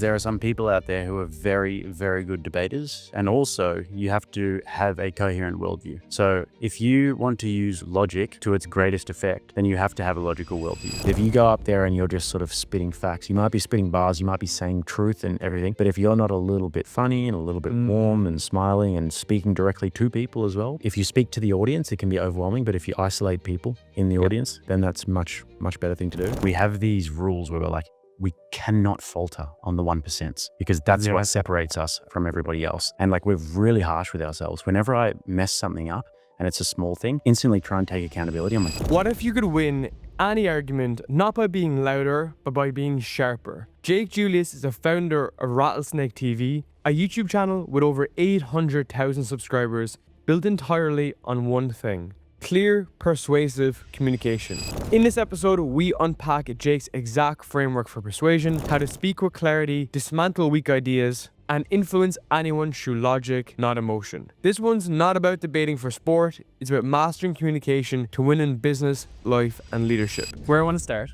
There are some people out there who are very, very good debaters, and also you have to have a coherent worldview. So if you want to use logic to its greatest effect, then you have to have a logical worldview. If you go up there and you're just sort of spitting facts, you might be spitting bars, you might be saying truth and everything, but if you're not a little bit funny and a little bit warm and smiling and speaking directly to people as well, if you speak to the audience, it can be overwhelming, but if you isolate people in the audience, then that's much better thing to do. We have these rules where we're like, we cannot falter on the 1% because that's what separates us from everybody else. And like, we're really harsh with ourselves. Whenever I mess something up and it's a small thing, instantly try and take accountability. I'm like, what if you could win any argument, not by being louder, but by being sharper? Jake Julius is the founder of Rattlesnake TV, a YouTube channel with over 800,000 subscribers, built entirely on one thing: clear, persuasive communication. In this episode, we unpack Jake's exact framework for persuasion, how to speak with clarity, dismantle weak ideas, and influence anyone through logic, not emotion. This one's not about debating for sport, it's about mastering communication to win in business, life, and leadership. Where I want to start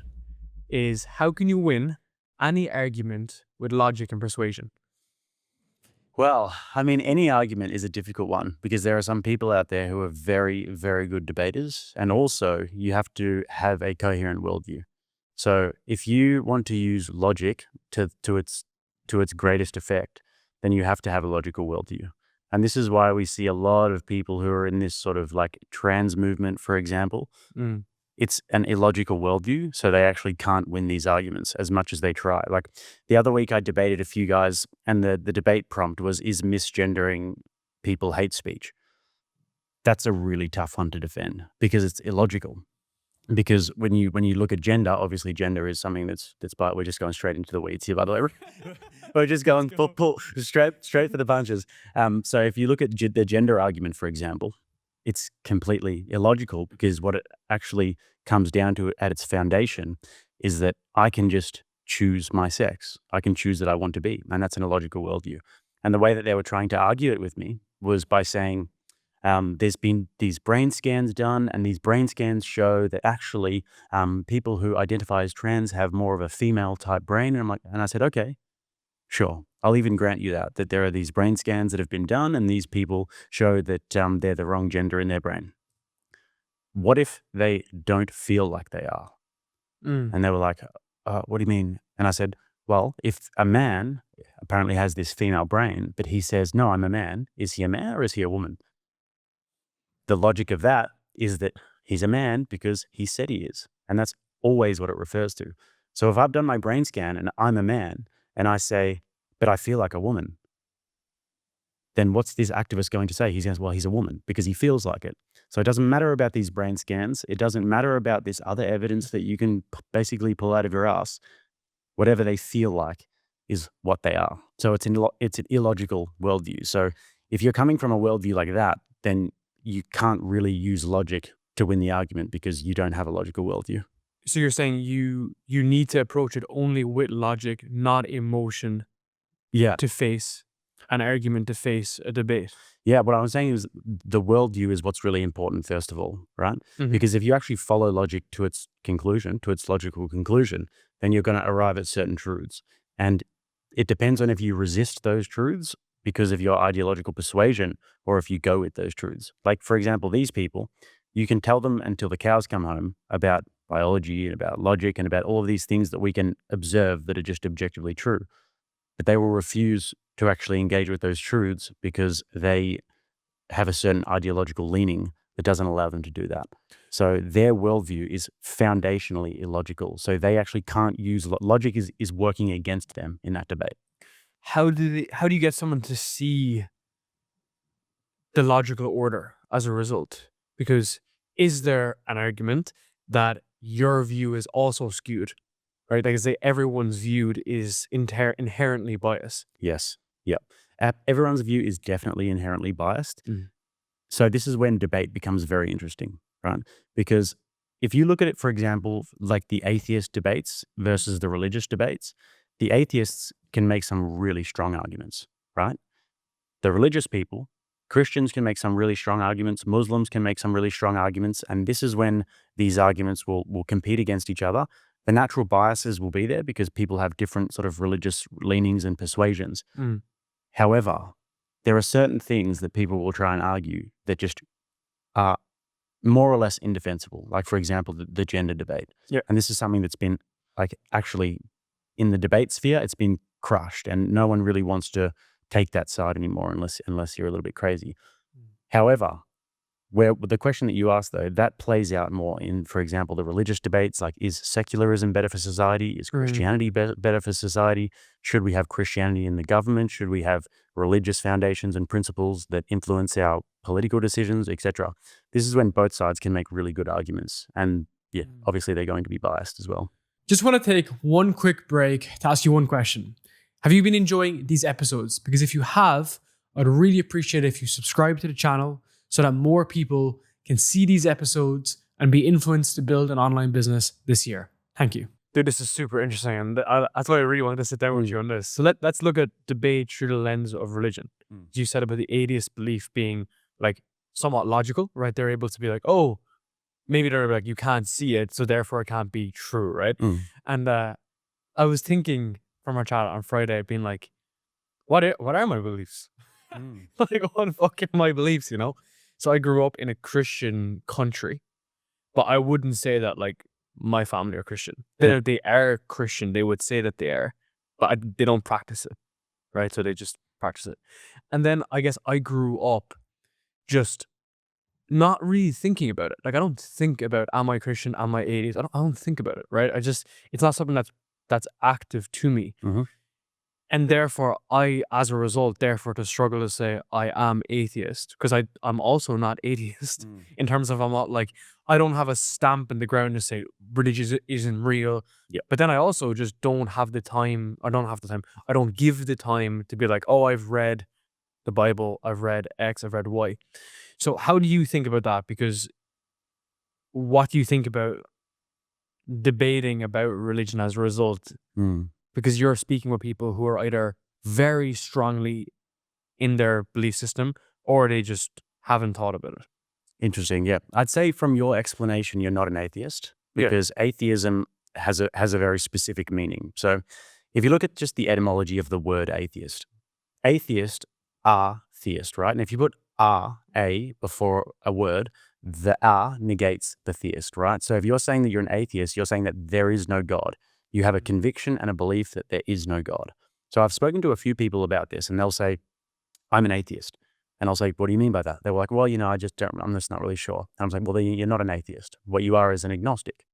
is, how can you win any argument with logic and persuasion? well, I mean, any argument is a difficult one because there are some people out there who are very, very good debaters, and also you have to have a coherent worldview. So if you want to use logic to its greatest effect, then you have to have a logical worldview. And this is why we see a lot of people who are in this sort of like trans movement, for example. It's an illogical worldview, so they actually can't win these arguments as much as they try. Like the other week I debated a few guys, and the debate prompt was, is misgendering people hate speech? That's a really tough one to defend because it's illogical. Because when you look at gender, obviously gender is something that's we're just going straight into the weeds here, by the way. We're just going pull straight for the punches. So if you look at the gender argument, for example, it's completely illogical because what it actually comes down to at its foundation is that I can just choose my sex. I can choose that I want to be, and that's an illogical worldview. And the way that they were trying to argue it with me was by saying, there's been these brain scans done, and these brain scans show that actually people who identify as trans have more of a female type brain. And I said, okay, sure. I'll even grant you that there are these brain scans that have been done, and these people show that they're the wrong gender in their brain. What if they don't feel like they are? And they were like, what do you mean? And I said, well, if a man apparently has this female brain, but he says, no, I'm a man, is he a man or is he a woman? The logic of that is that he's a man because he said he is. And that's always what it refers to. So if I've done my brain scan and I'm a man and I say, but I feel like a woman, then what's this activist going to say? He says, well, he's a woman because he feels like it. So it doesn't matter about these brain scans. It doesn't matter about this other evidence that you can basically pull out of your ass. Whatever they feel like is what they are. So it's an illogical worldview. So if you're coming from a worldview like that, then you can't really use logic to win the argument because you don't have a logical worldview. So you're saying you need to approach it only with logic, not emotion, to face an argument, to face a debate. Yeah, what I was saying is the worldview is what's really important, first of all, right? Because if you actually follow logic to its conclusion, to its logical conclusion, then you're going to arrive at certain truths. And it depends on if you resist those truths because of your ideological persuasion or if you go with those truths. Like, for example, these people, you can tell them until the cows come home about biology and about logic and about all of these things that we can observe that are just objectively true. But they will refuse to actually engage with those truths because they have a certain ideological leaning that doesn't allow them to do that. So their worldview is foundationally illogical. So they actually can't use logic is working against them in that debate. How do you get someone to see the logical order as a result? Because is there an argument that your view is also skewed? Right, like I say, everyone's view is inherently biased. Yes. Yep. Everyone's view is definitely inherently biased. So this is when debate becomes very interesting, right? Because if you look at it, for example, like the atheist debates versus the religious debates, the atheists can make some really strong arguments, right? The religious people, Christians can make some really strong arguments, Muslims can make some really strong arguments, and this is when these arguments will compete against each other. The natural biases will be there because people have different sort of religious leanings and persuasions. However, there are certain things that people will try and argue that just are more or less indefensible. Like, for example, the gender debate. Yeah. And this is something that's been like actually in the debate sphere, it's been crushed and no one really wants to take that side anymore unless you're a little bit crazy. However, where the question that you asked though, that plays out more in, for example, the religious debates, like is secularism better for society? Is Christianity better for society? Should we have Christianity in the government? Should we have religious foundations and principles that influence our political decisions, etc.? This is when both sides can make really good arguments. And yeah, obviously they're going to be biased as well. Just want to take one quick break to ask you one question. Have you been enjoying these episodes? Because if you have, I'd really appreciate it if you subscribe to the channel so that more people can see these episodes and be influenced to build an online business this year. Thank you. Dude, this is super interesting, and that's why I really wanted to sit down with you on this. So let's look at debate through the lens of religion. You said about the atheist belief being like somewhat logical, right? They're able to be like, oh, maybe they're like, you can't see it, so therefore it can't be true, right? And I was thinking from our chat on Friday, being like, what are my beliefs? Like, what the fuck are my beliefs, you know? So I grew up in a Christian country, but I wouldn't say that like my family are Christian. They are Christian. They would say that they are, but they don't practice it, right? So they just practice it. And then I guess I grew up just not really thinking about it. Like I don't think about, am I Christian? Am I atheist? I don't think about it, right? It's not something that's active to me. And therefore, as a result, to struggle to say I am atheist, because I'm also not atheist in terms of I'm not like, I don't have a stamp in the ground to say religion isn't real. Yeah. But then I also just don't have the time. I don't give the time to be like, oh, I've read the Bible, I've read X, I've read Y. So how do you think about that? Because what do you think about debating about religion as a result? Because you're speaking with people who are either very strongly in their belief system or they just haven't thought about it. Interesting. Yeah. I'd say from your explanation, you're not an atheist because atheism has a very specific meaning. So if you look at just the etymology of the word atheist are theist, right? And if you put a before a word, the negates the theist, right? So if you're saying that you're an atheist, you're saying that there is no God. You have a conviction and a belief that there is no God. So I've spoken to a few people about this and they'll say, I'm an atheist. And I'll say, what do you mean by that? They were like, well, I'm just not really sure. And I was like, well, then you're not an atheist. What you are is an agnostic.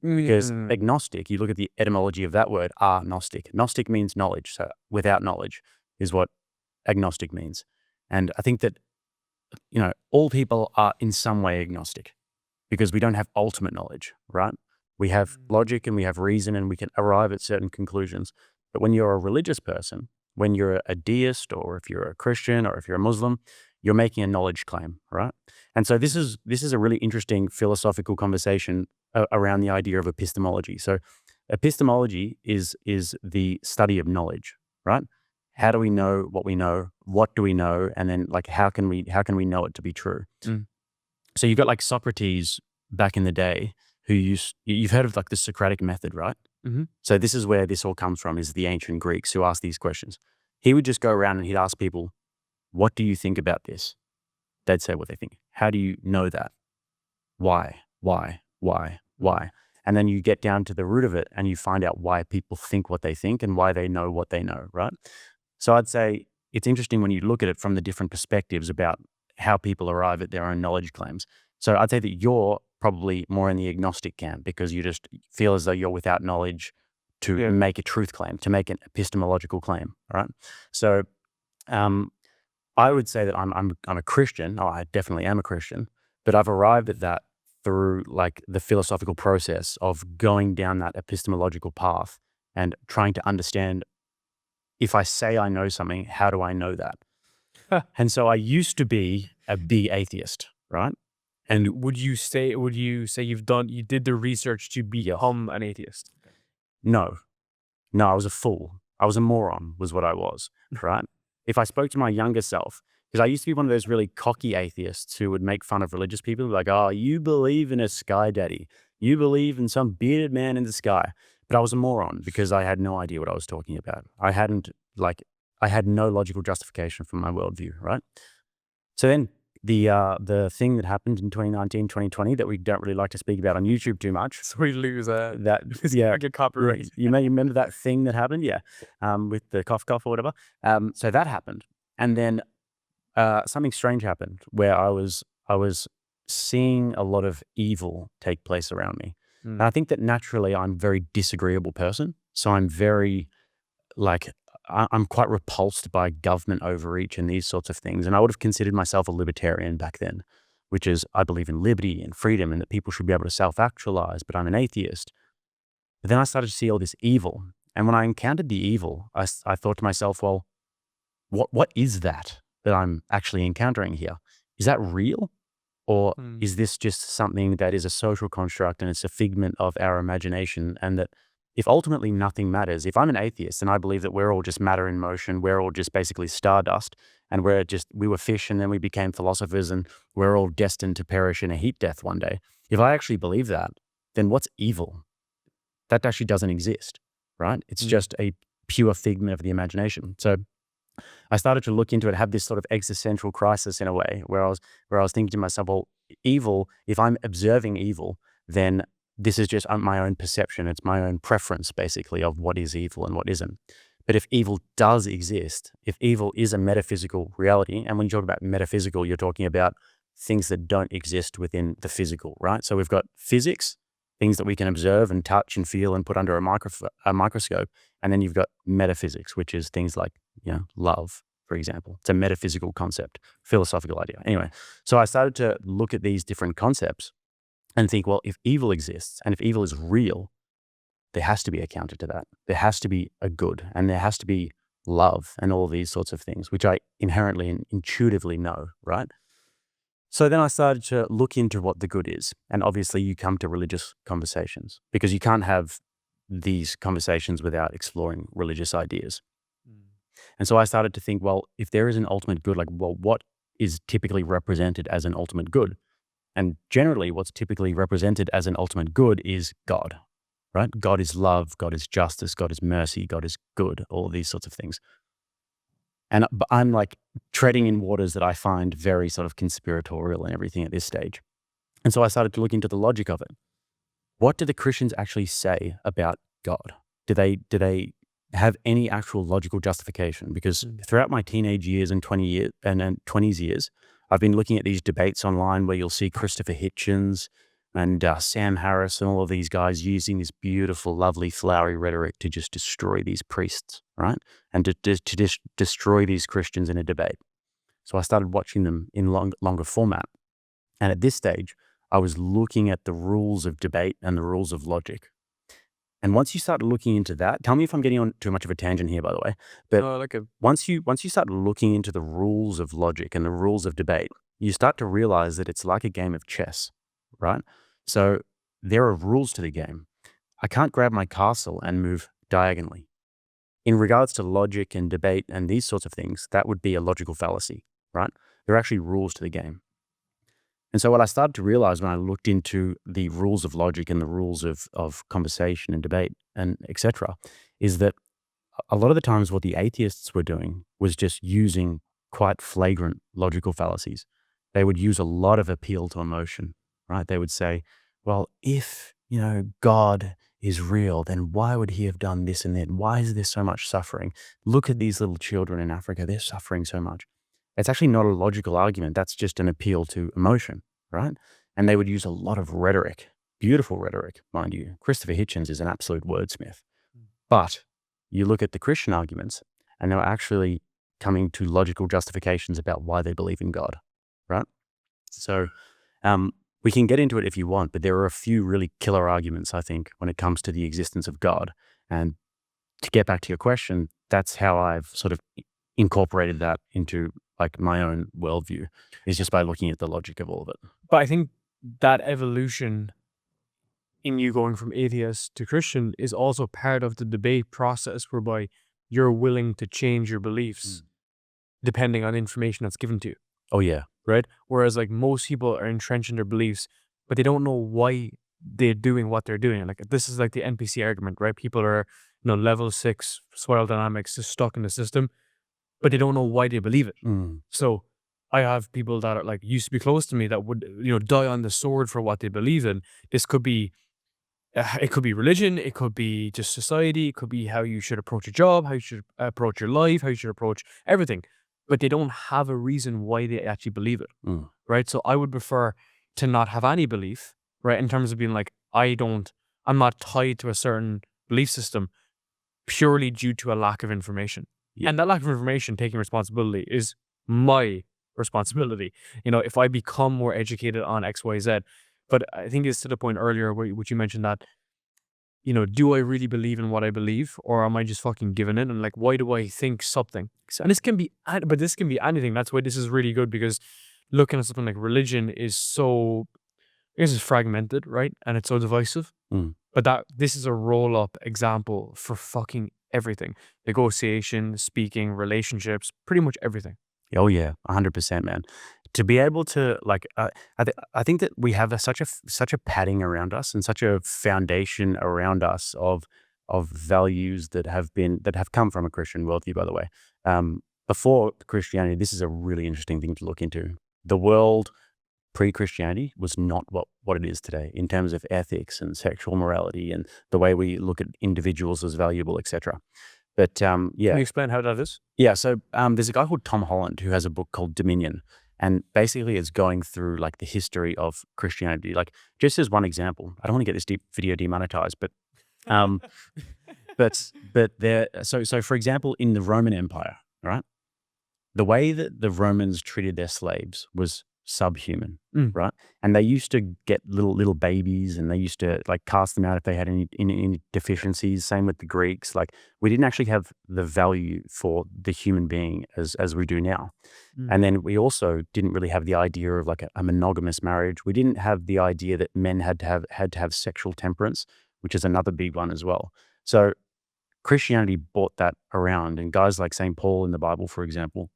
Because agnostic, you look at the etymology of that word, gnostic. Gnostic means knowledge. So without knowledge is what agnostic means. And I think that, all people are in some way agnostic because we don't have ultimate knowledge, right? We have logic and we have reason and we can arrive at certain conclusions. But when you're a religious person, when you're a deist or if you're a Christian or if you're a Muslim, you're making a knowledge claim, right? And so this is a really interesting philosophical conversation around the idea of epistemology. So epistemology is the study of knowledge, right? How do we know what we know? What do we know? And then like, how can we know it to be true? So you've got like Socrates back in the day, who you've heard of like the Socratic method, right? So this is where this all comes from, is the ancient Greeks who asked these questions. He would just go around and he'd ask people, what do you think about this? They'd say what they think. How do you know that? Why? And then you get down to the root of it and you find out why people think what they think and why they know what they know, right? So I'd say it's interesting when you look at it from the different perspectives about how people arrive at their own knowledge claims. So I'd say that you're probably more in the agnostic camp because you just feel as though you're without knowledge to make a truth claim, to make an epistemological claim, right? So I would say that I'm a Christian. Oh, I definitely am a Christian, but I've arrived at that through like the philosophical process of going down that epistemological path and trying to understand, if I say I know something, how do I know that? And so I used to be a big atheist, right? And would you say you did the research to become an atheist? No, I was a fool. I was a moron was what I was, right? If I spoke to my younger self, because I used to be one of those really cocky atheists who would make fun of religious people, like, oh, you believe in a sky daddy. You believe in some bearded man in the sky. But I was a moron because I had no idea what I was talking about. I had no logical justification for my worldview, right? So then the thing that happened in 2019, 2020 that we don't really like to speak about on YouTube too much. So we lose that. Yeah, Get copyright. you may remember that thing that happened, yeah, with the cough or whatever. So that happened, and then something strange happened where I was seeing a lot of evil take place around me. And I think that naturally I'm a very disagreeable person. So I'm very I'm quite repulsed by government overreach and these sorts of things. And I would have considered myself a libertarian back then, which is I believe in liberty and freedom and that people should be able to self-actualize, but I'm an atheist. But then I started to see all this evil. And when I encountered the evil, I thought to myself, well, what is that I'm actually encountering here? Is that real? Or is this just something that is a social construct and it's a figment of our imagination? And that if ultimately nothing matters, if I'm an atheist and I believe that we're all just matter in motion, we're all just basically stardust, and we were fish and then we became philosophers and we're all destined to perish in a heat death one day. If I actually believe that, then what's evil? That actually doesn't exist, right? It's just a pure figment of the imagination. So I started to look into it, have this sort of existential crisis in a way where I was thinking to myself, well, evil, if I'm observing evil, then this is just my own perception. It's my own preference, basically, of what is evil and what isn't. But if evil does exist, if evil is a metaphysical reality, and when you talk about metaphysical, you're talking about things that don't exist within the physical, right? So we've got physics, things that we can observe and touch and feel and put under a microscope. And then you've got metaphysics, which is things like, love, for example. It's a metaphysical concept, philosophical idea. Anyway, so I started to look at these different concepts and think, well, if evil exists and if evil is real, there has to be a counter to that. There has to be a good and there has to be love and all these sorts of things, which I inherently and intuitively know, right? So then I started to look into what the good is. And obviously you come to religious conversations because you can't have these conversations without exploring religious ideas. And so I started to think, well, if there is an ultimate good, what is typically represented as an ultimate good? And generally what's typically represented as an ultimate good is God, right? God is love, God is justice, God is mercy, God is good, all these sorts of things. And I'm treading in waters that I find very sort of conspiratorial and everything at this stage. And so I started to look into the logic of it. What do the Christians actually say about God? Do they have any actual logical justification? Because throughout my teenage years and 20s years, I've been looking at these debates online where you'll see Christopher Hitchens and Sam Harris and all of these guys using this beautiful, lovely, flowery rhetoric to just destroy these priests, right? And to destroy these Christians in a debate. So I started watching them in longer format. And at this stage, I was looking at the rules of debate and the rules of logic. And once you start looking into that, tell me if I'm getting on too much of a tangent here, by the way. But once you start looking into the rules of logic and the rules of debate, you start to realize that it's like a game of chess, right? So there are rules to the game. I can't grab my castle and move diagonally. In regards to logic and debate and these sorts of things, that would be a logical fallacy, right? There are actually rules to the game. And so what I started to realize when I looked into the rules of logic and the rules of conversation and debate and etc., is that a lot of the times what the atheists were doing was just using quite flagrant logical fallacies. They would use a lot of appeal to emotion, right? They would say, well, if, God is real, then why would he have done this and that? Why is there so much suffering? Look at these little children in Africa. They're suffering so much. It's actually not a logical argument. That's just an appeal to emotion, right? And they would use a lot of rhetoric, beautiful rhetoric, mind you. Christopher Hitchens is an absolute wordsmith. But you look at the Christian arguments and they're actually coming to logical justifications about why they believe in God, right? So we can get into it if you want, but there are a few really killer arguments, I think, when it comes to the existence of God. And to get back to your question, that's how I've sort of incorporated that into my own worldview, is just by looking at the logic of all of it. But I think that evolution in you going from atheist to Christian is also part of the debate process whereby you're willing to change your beliefs depending on information that's given to you. Oh, yeah. Right? Whereas most people are entrenched in their beliefs, but they don't know why they're doing what they're doing. Like this is like the NPC argument, right? People are, level 6 spiral dynamics, just stuck in the system, but they don't know why they believe it. So I have people that are like used to be close to me that would, die on the sword for what they believe in. This could be, it could be religion, it could be just society, it could be how you should approach a job, how you should approach your life, how you should approach everything. But they don't have a reason why they actually believe it, right? So I would prefer to not have any belief, right? In terms of being like, I'm not tied to a certain belief system purely due to a lack of information. Yeah. And that lack of information, taking responsibility, is my responsibility. If I become more educated on X, Y, Z. But I think it's to the point earlier which you mentioned that, do I really believe in what I believe, or am I just fucking giving in? And like, why do I think something? And this can be anything. That's why this is really good, because looking at something like religion is so, I guess it's fragmented, right? And it's so divisive. But this is a roll-up example for fucking everything. Negotiation, speaking, relationships, pretty much everything. Oh yeah, 100%, man. To be able to like, I think that we have such a padding around us and such a foundation around us of values that have come from a Christian worldview. By the way, before Christianity, this is a really interesting thing to look into. The world pre-Christianity was not what it is today in terms of ethics and sexual morality and the way we look at individuals as valuable, etc. But yeah. Can you explain how that is? Yeah. So there's a guy called Tom Holland who has a book called Dominion, and basically it's going through like the history of Christianity. Like, just as one example, I don't want to get this video demonetized, but but there. So for example, in the Roman Empire, right, the way that the Romans treated their slaves was subhuman, right? And they used to get little babies, and they used to like cast them out if they had any deficiencies. Same with the Greeks. Like, we didn't actually have the value for the human being as we do now. And then we also didn't really have the idea of like a monogamous marriage. We didn't have the idea that men had to have sexual temperance, which is another big one as well. So Christianity brought that around, and guys like St. Paul in the Bible, for example,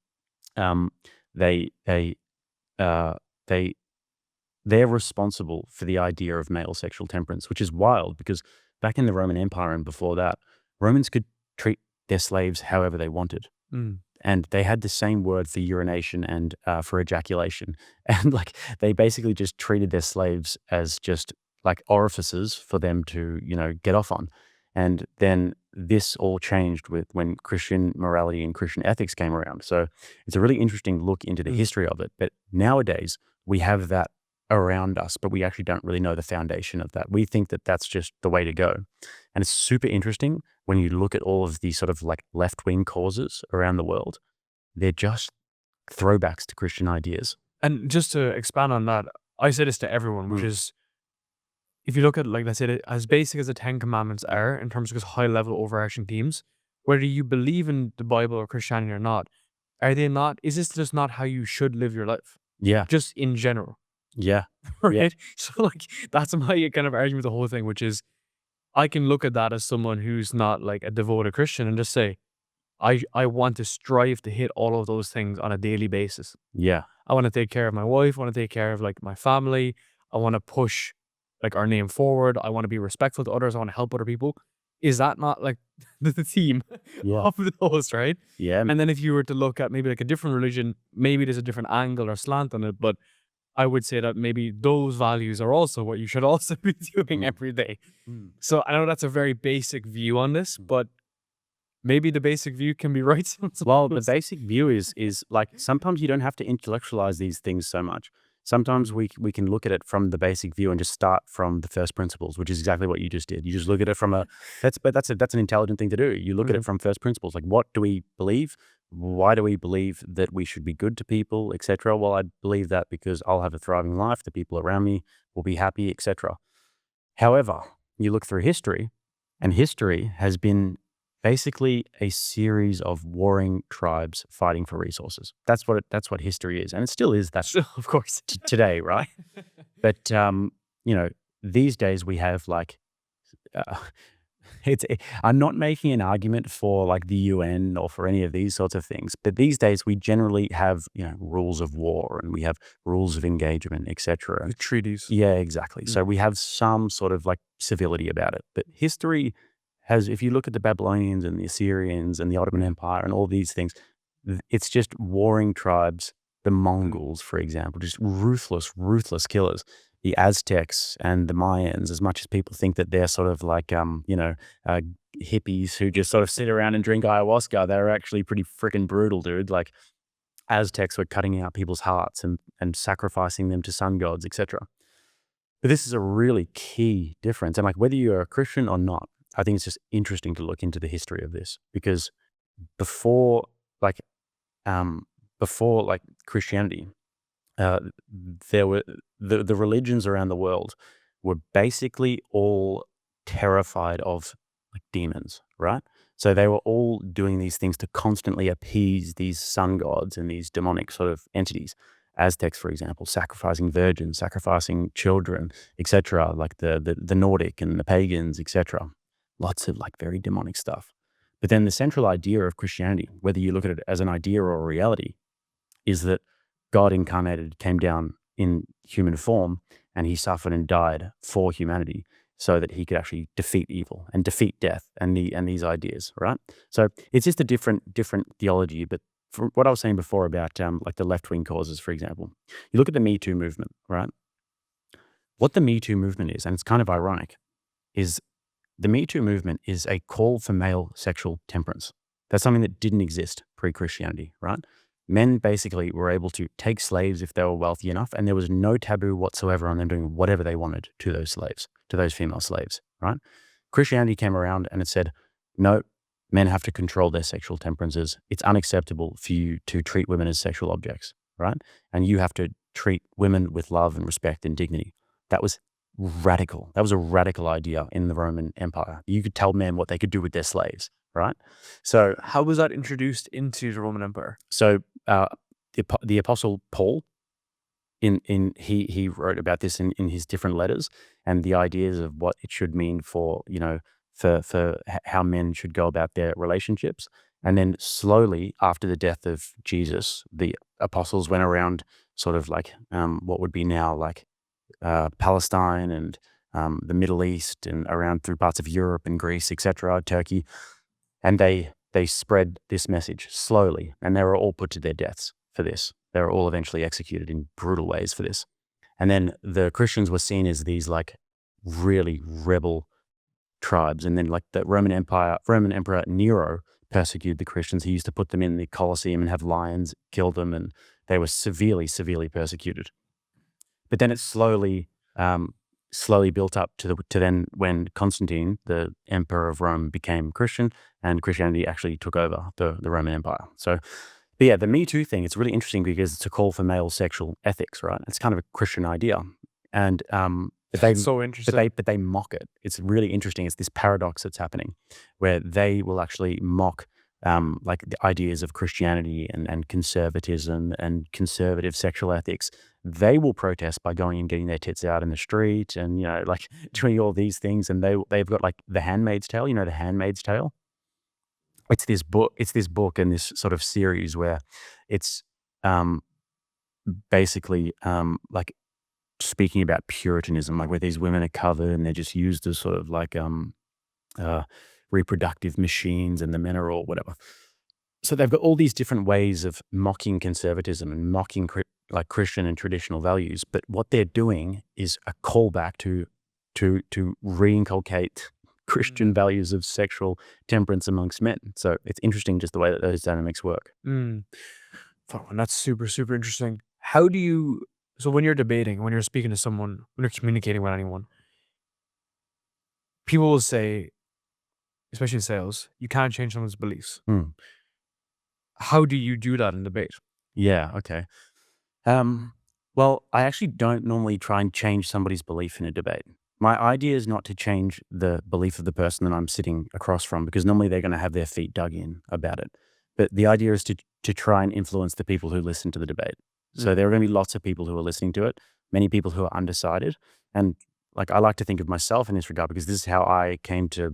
they're responsible for the idea of male sexual temperance, which is wild, because back in the Roman Empire and before that, Romans could treat their slaves however they wanted. And they had the same word for urination and for ejaculation. And like, they basically just treated their slaves as just like orifices for them to, get off on. And then this all changed when Christian morality and Christian ethics came around. So it's a really interesting look into the history of it. But nowadays we have that around us, but we actually don't really know the foundation of that. We think that that's just the way to go. And it's super interesting when you look at all of these sort of like left-wing causes around the world. They're just throwbacks to Christian ideas. And just to expand on that, I say this to everyone, which is, if you look at, like, let's say, as basic as the 10 Commandments are in terms of just high-level overarching themes, whether you believe in the Bible or Christianity or not, is this just not how you should live your life? Yeah. Just in general. Yeah. Right? Yeah. So, like, that's my kind of argument with the whole thing, which is, I can look at that as someone who's not, like, a devoted Christian and just say, I want to strive to hit all of those things on a daily basis. Yeah. I want to take care of my wife. I want to take care of, like, my family. I want to push, like, our name forward. I want to be respectful to others. I want to help other people. Is that not like the theme of those, right? Yeah. And then if you were to look at maybe like a different religion, maybe there's a different angle or slant on it, but I would say that maybe those values are also what you should also be doing every day. So I know that's a very basic view on this, but maybe the basic view can be right. Well, the basic view is like, sometimes you don't have to intellectualize these things so much. Sometimes we can look at it from the basic view and just start from the first principles, which is exactly what you just did. You just look at it from that's an intelligent thing to do. You look at it from first principles. Like, what do we believe? Why do we believe that we should be good to people, etc.? Well, I believe that because I'll have a thriving life, the people around me will be happy, etc. However, you look through history, and history has been basically a series of warring tribes fighting for resources. That's what history is, and it still is that, of course, today, right? But these days we have like I'm not making an argument for like the UN or for any of these sorts of things, but these days we generally have, rules of war and we have rules of engagement, etc. The treaties. Yeah, exactly. So we have some sort of like civility about it. But history has, if you look at the Babylonians and the Assyrians and the Ottoman Empire and all these things, it's just warring tribes, the Mongols, for example, just ruthless killers. The Aztecs and the Mayans, as much as people think that they're sort of like, hippies who just sort of sit around and drink ayahuasca, they're actually pretty freaking brutal, dude. Like Aztecs were cutting out people's hearts and sacrificing them to sun gods, etc. But this is a really key difference. And like whether you're a Christian or not, I think it's just interesting to look into the history of this, because before Christianity, there were the religions around the world were basically all terrified of like demons, right? So they were all doing these things to constantly appease these sun gods and these demonic sort of entities. Aztecs, for example, sacrificing virgins, sacrificing children, etc. Like the Nordic and the pagans, etc. Lots of like very demonic stuff. But then the central idea of Christianity, whether you look at it as an idea or a reality, is that God incarnated, came down in human form, and he suffered and died for humanity so that he could actually defeat evil and defeat death and these ideas, right? So it's just a different theology. But for what I was saying before about like the left-wing causes, for example, you look at the Me Too movement, right? What the Me Too movement is, and it's kind of ironic, is the Me Too movement is a call for male sexual temperance. That's something that didn't exist pre-Christianity, right? Men basically were able to take slaves if they were wealthy enough, and there was no taboo whatsoever on them doing whatever they wanted to those slaves, to those female slaves, right? Christianity came around and it said, no, men have to control their sexual temperances. It's unacceptable for you to treat women as sexual objects, right? And you have to treat women with love and respect and dignity. That was radical. That was a radical idea in the Roman Empire. You could tell men what they could do with their slaves, right? So how was that introduced into the Roman Empire? So the Apostle Paul, he wrote about this in his different letters, and the ideas of what it should mean for how men should go about their relationships. And then slowly after the death of Jesus, the apostles went around sort of like what would be now like Palestine and the Middle East and around through parts of Europe and Greece, etc., Turkey. And they spread this message slowly, and they were all put to their deaths for this. They were all eventually executed in brutal ways for this. And then the Christians were seen as these like really rebel tribes. And then like the Roman Emperor Nero persecuted the Christians. He used to put them in the Colosseum and have lions kill them, and they were severely persecuted. But then it slowly built up to then when Constantine, the emperor of Rome, became Christian, and Christianity actually took over the Roman Empire. So, but yeah, the Me Too thing, it's really interesting because it's a call for male sexual ethics, right? It's kind of a Christian idea. And That's so interesting. But they mock it. It's really interesting. It's this paradox that's happening where they will actually mock like the ideas of Christianity and conservatism and conservative sexual ethics. They will protest by going and getting their tits out in the street and, like doing all these things. And they've got like The Handmaid's Tale, The Handmaid's Tale. It's this book and this sort of series where it's basically like speaking about Puritanism, like where these women are covered and they're just used as sort of like reproductive machines, and the men are all whatever. So they've got all these different ways of mocking conservatism and mocking like Christian and traditional values. But what they're doing is a callback to reinculcate Christian values of sexual temperance amongst men. So it's interesting just the way that those dynamics work. That's super interesting. How do you, so when you're debating, when you're speaking to someone, when you're communicating with anyone, people will say, especially in sales, you can't change someone's beliefs. How do you do that in debate? Yeah, okay. Well, I actually don't normally try and change somebody's belief in a debate. My idea is not to change the belief of the person that I'm sitting across from, because normally they're going to have their feet dug in about it. But the idea is to try and influence the people who listen to the debate. So there are going to be lots of people who are listening to it, many people who are undecided. And like I like to think of myself in this regard, because this is how I came to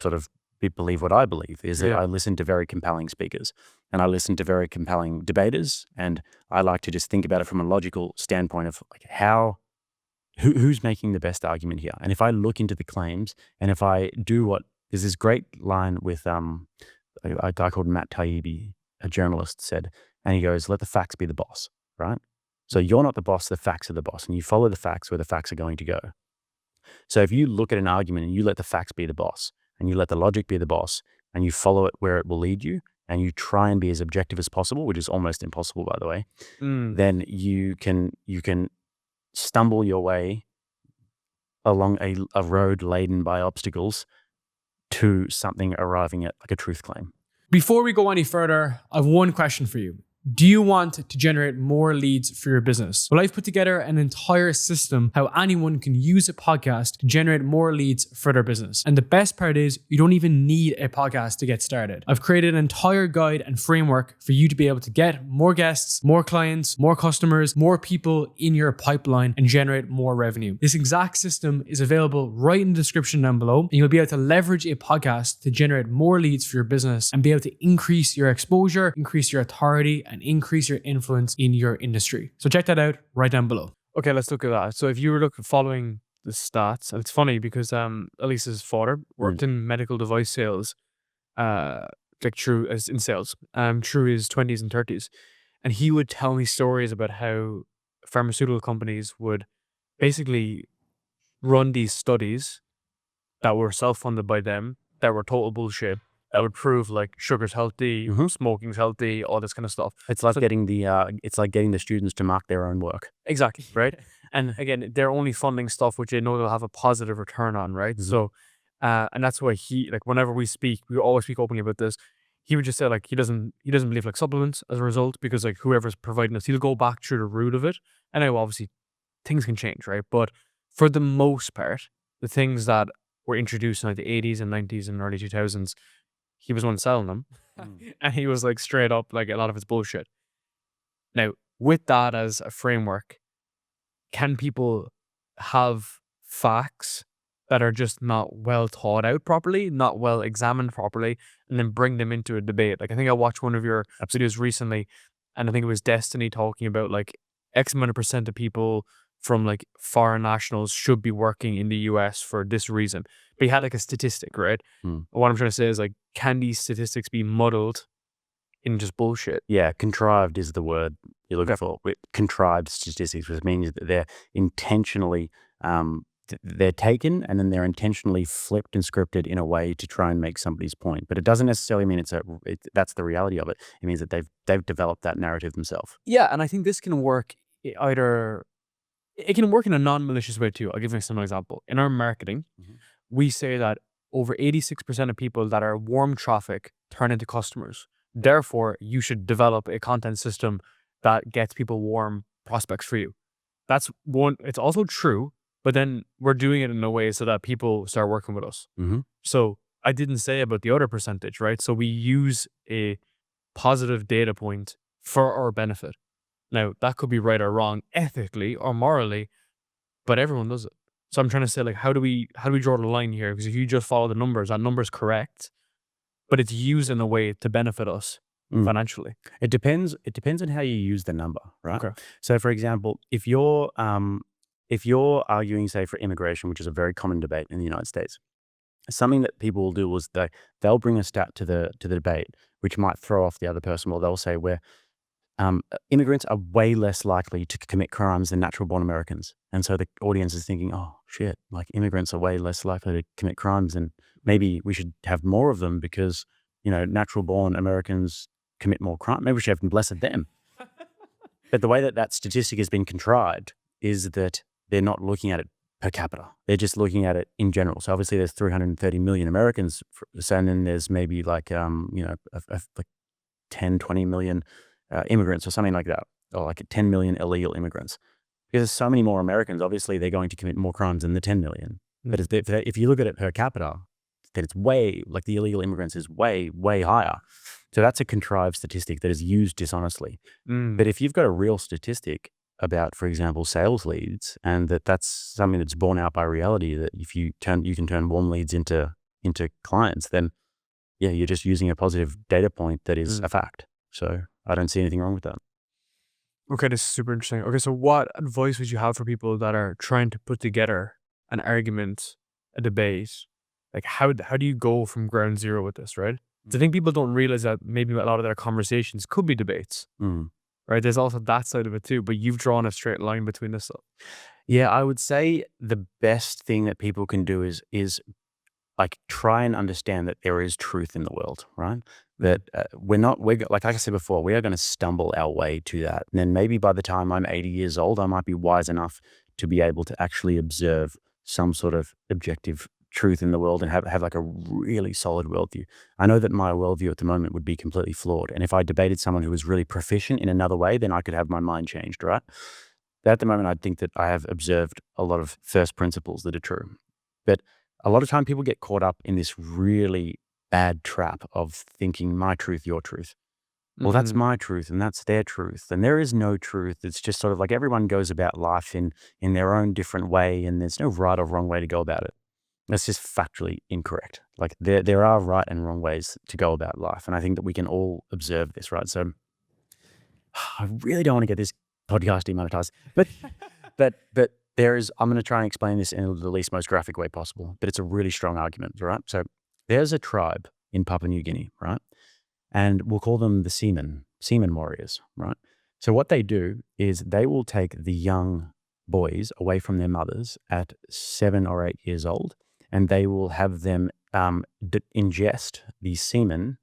sort of believe what I believe, is that Yeah. I listen to very compelling speakers and I listen to very compelling debaters, and I like to just think about it from a logical standpoint of like who's making the best argument here. And if I look into the claims, and if I do there's this great line with a guy called Matt Taibbi, a journalist, said, and he goes, "Let the facts be the boss," right? So you're not the boss, the facts are the boss, and you follow the facts where the facts are going to go. So if you look at an argument and you let the facts be the boss, and you let the logic be the boss, and you follow it where it will lead you, and you try and be as objective as possible, which is almost impossible, by the way, then you can stumble your way along a road laden by obstacles to something arriving at like a truth claim. Before we go any further, I have one question for you. Do you want to generate more leads for your business? Well, I've put together an entire system how anyone can use a podcast to generate more leads for their business. And the best part is you don't even need a podcast to get started. I've created an entire guide and framework for you to be able to get more guests, more clients, more customers, more people in your pipeline and generate more revenue. This exact system is available right in the description down below, and you'll be able to leverage a podcast to generate more leads for your business and be able to increase your exposure, increase your authority, and increase your influence in your industry. So check that out right down below. Okay, let's look at that. So if you were following the stats, and it's funny because Elisa's father worked in medical device sales, through as in sales, through his 20s and 30s, and he would tell me stories about how pharmaceutical companies would basically run these studies that were self-funded by them, that were total bullshit, that would prove like sugar's healthy, smoking's healthy, all this kind of stuff. It's like getting the students to mark their own work. Exactly, right? And again, they're only funding stuff which they know they'll have a positive return on, right? So, and that's why he, like, whenever we speak, we always speak openly about this. He would just say like he doesn't believe like supplements as a result, because like whoever's providing us, he'll go back through the root of it. And now obviously things can change, right? But for the most part, the things that were introduced in like the 80s and 90s and early 2000s, he was one selling them. And he was like straight up, like, a lot of it's bullshit. Now, with that as a framework, can people have facts that are just not well thought out properly, not well examined properly, and then bring them into a debate? Like, I think I watched one of your videos recently, and I think it was Destiny talking about like X amount of percent of people from like foreign nationals should be working in the US for this reason. But he had like a statistic, right? What I'm trying to say is like, can these statistics be muddled in just bullshit? Yeah, contrived is the word you're looking for. Contrived statistics, which means that they're intentionally, they're taken and then they're intentionally flipped and scripted in a way to try and make somebody's point. But it doesn't necessarily mean that's the reality of it. It means that they've developed that narrative themselves. Yeah, and I think this can work either. It can work in a non-malicious way too. I'll give you some example. In our marketing, we say that over 86% of people that are warm traffic turn into customers. Therefore, you should develop a content system that gets people warm prospects for you. That's one. It's also true, but then we're doing it in a way so that people start working with us. So I didn't say about the other percentage, right? So we use a positive data point for our benefit. Now, that could be right or wrong ethically or morally, but everyone does it. So I'm trying to say, like, how do we draw the line here? Because if you just follow the numbers, that number's correct, but it's used in a way to benefit us financially. It depends on how you use the number, right? Okay. So for example, if you're arguing, say, for immigration, which is a very common debate in the United States, something that people will do is they'll bring a stat to the debate, which might throw off the other person, or they'll say immigrants are way less likely to commit crimes than natural-born Americans. And so the audience is thinking, oh, shit, like immigrants are way less likely to commit crimes, and maybe we should have more of them because, natural-born Americans commit more crime. Maybe we should have less of them. But the way that statistic has been contrived is that they're not looking at it per capita. They're just looking at it in general. So obviously there's 330 million Americans, and then there's maybe like 10, 20 million immigrants or something like that, or like 10 million illegal immigrants. Because there's so many more Americans, obviously they're going to commit more crimes than the 10 million. But if you look at it per capita, then it's way, like the illegal immigrants is way, way higher. So that's a contrived statistic that is used dishonestly. But if you've got a real statistic about, for example, sales leads, and that's something that's borne out by reality, that if you can turn warm leads into into clients, then yeah, you're just using a positive data point that is a fact. So I don't see anything wrong with that. Okay, this is super interesting. Okay, so what advice would you have for people that are trying to put together an argument, a debate? Like how do you go from ground zero with this, right? I think people don't realize that maybe a lot of their conversations could be debates, right? There's also that side of it too, but you've drawn a straight line between this stuff. Yeah, I would say the best thing that people can do is like try and understand that there is truth in the world, right? That like I said before, we are going to stumble our way to that. And then maybe by the time I'm 80 years old, I might be wise enough to be able to actually observe some sort of objective truth in the world and have like a really solid worldview. I know that my worldview at the moment would be completely flawed. And if I debated someone who was really proficient in another way, then I could have my mind changed, right? But at the moment, I think that I have observed a lot of first principles that are true. But a lot of time people get caught up in this really bad trap of thinking my truth, your truth. Well, that's my truth and that's their truth. And there is no truth. It's just sort of like everyone goes about life in their own different way, and there's no right or wrong way to go about it. That's just factually incorrect. Like there are right and wrong ways to go about life. And I think that we can all observe this, right? So I really don't want to get this podcast demonetized, but I'm going to try and explain this in the least most graphic way possible, but it's a really strong argument, right? So there's a tribe in Papua New Guinea, right? And we'll call them the seamen warriors, right? So what they do is they will take the young boys away from their mothers at 7 or 8 years old, and they will have them ingest the semen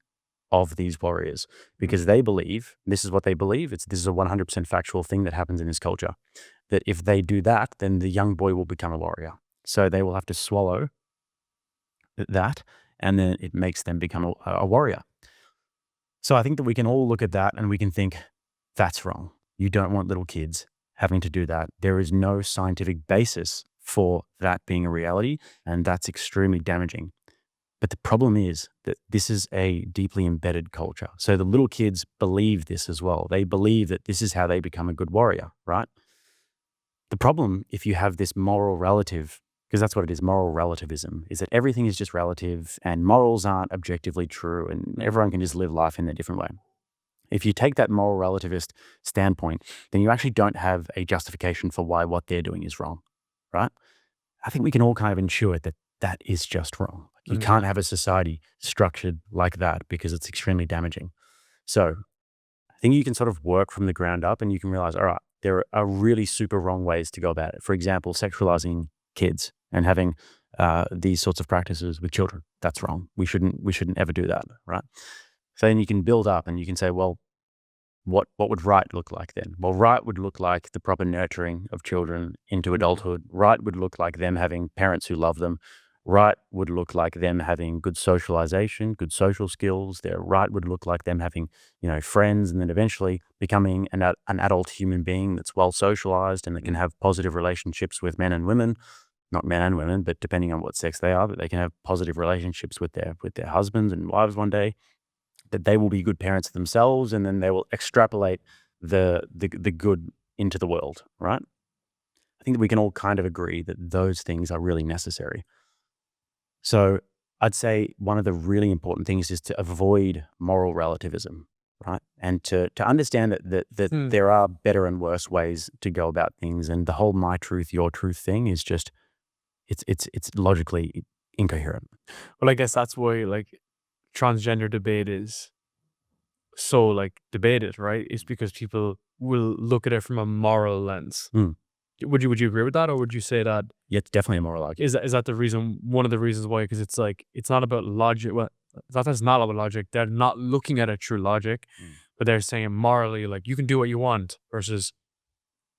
of these warriors, because they believe, this is what they believe, this is a 100% factual thing that happens in this culture, that if they do that, then the young boy will become a warrior. So they will have to swallow that, and then it makes them become a warrior. So I think that we can all look at that and we can think, that's wrong. You don't want little kids having to do that. There is no scientific basis for that being a reality, and that's extremely damaging. But the problem is that this is a deeply embedded culture. So the little kids believe this as well. They believe that this is how they become a good warrior, right? The problem, if you have this moral relative, because that's what it is, moral relativism, is that everything is just relative and morals aren't objectively true and everyone can just live life in their different way. If you take that moral relativist standpoint, then you actually don't have a justification for why what they're doing is wrong, right? I think we can all kind of ensure that that is just wrong. You can't have a society structured like that because it's extremely damaging. So I think you can sort of work from the ground up and you can realize, all right, there are really super wrong ways to go about it. For example, sexualizing kids and having these sorts of practices with children. That's wrong. We shouldn't ever do that, right? So then you can build up and you can say, well, what would right look like then? Well, right would look like the proper nurturing of children into adulthood. Right would look like them having parents who love them. Right would look like them having good socialization, good social skills. Their right would look like them having, friends, and then eventually becoming an adult human being that's well socialized and that can have positive relationships with men and women. Not men and women, but depending on what sex they are, but they can have positive relationships with their husbands and wives one day. That they will be good parents themselves, and then they will extrapolate the good into the world, right? I think that we can all kind of agree that those things are really necessary. So I'd say one of the really important things is to avoid moral relativism, right? And to understand that there are better and worse ways to go about things, and the whole my truth, your truth thing is just it's logically incoherent. Well, I guess that's why transgender debate is so debated, right? It's because people will look at it from a moral lens. Would you agree with that, or would you say that? Yeah, it's definitely a moral argument. Is that the reason? One of the reasons why? Because it's it's not about logic. Well, that's not about logic. They're not looking at it through logic, but they're saying morally, you can do what you want, versus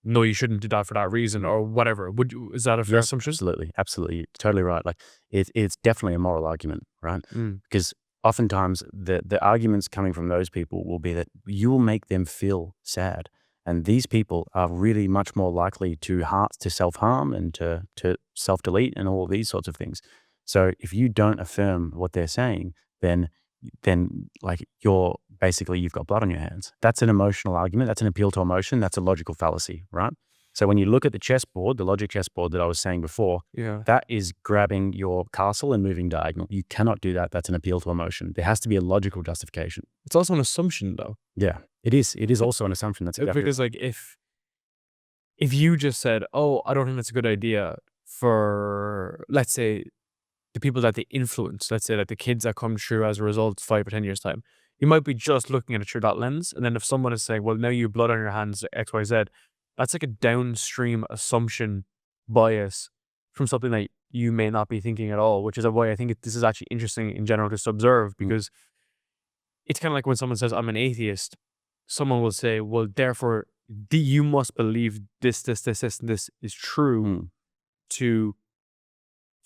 no, you shouldn't do that for that reason or whatever. Is that a fair assumption? Absolutely, totally right. It's definitely a moral argument, right? Because oftentimes the arguments coming from those people will be that you will make them feel sad. And these people are really much more likely to self-harm and to self-delete and all of these sorts of things. So if you don't affirm what they're saying, then you've got blood on your hands. That's an emotional argument. That's an appeal to emotion. That's a logical fallacy, right? So when you look at the chessboard, the logic chessboard that I was saying before, Yeah. that is grabbing your castle and moving diagonal. You cannot do that. That's an appeal to emotion. There has to be a logical justification. It's also an assumption though. Yeah, it is. It is also an assumption. That's exactly Because like if you just said, oh, I don't think that's a good idea for, let's say, the people that they influence, let's say like the kids that come through as a result 5 or 10 years time, you might be just looking at it through that lens. And then if someone is saying, well, now you have blood on your hands, X, Y, Z, that's like a downstream assumption bias from something that you may not be thinking at all, which is why I think this is actually interesting in general to observe, because it's kind of like when someone says, I'm an atheist, someone will say, well, therefore, you must believe this, and this is true to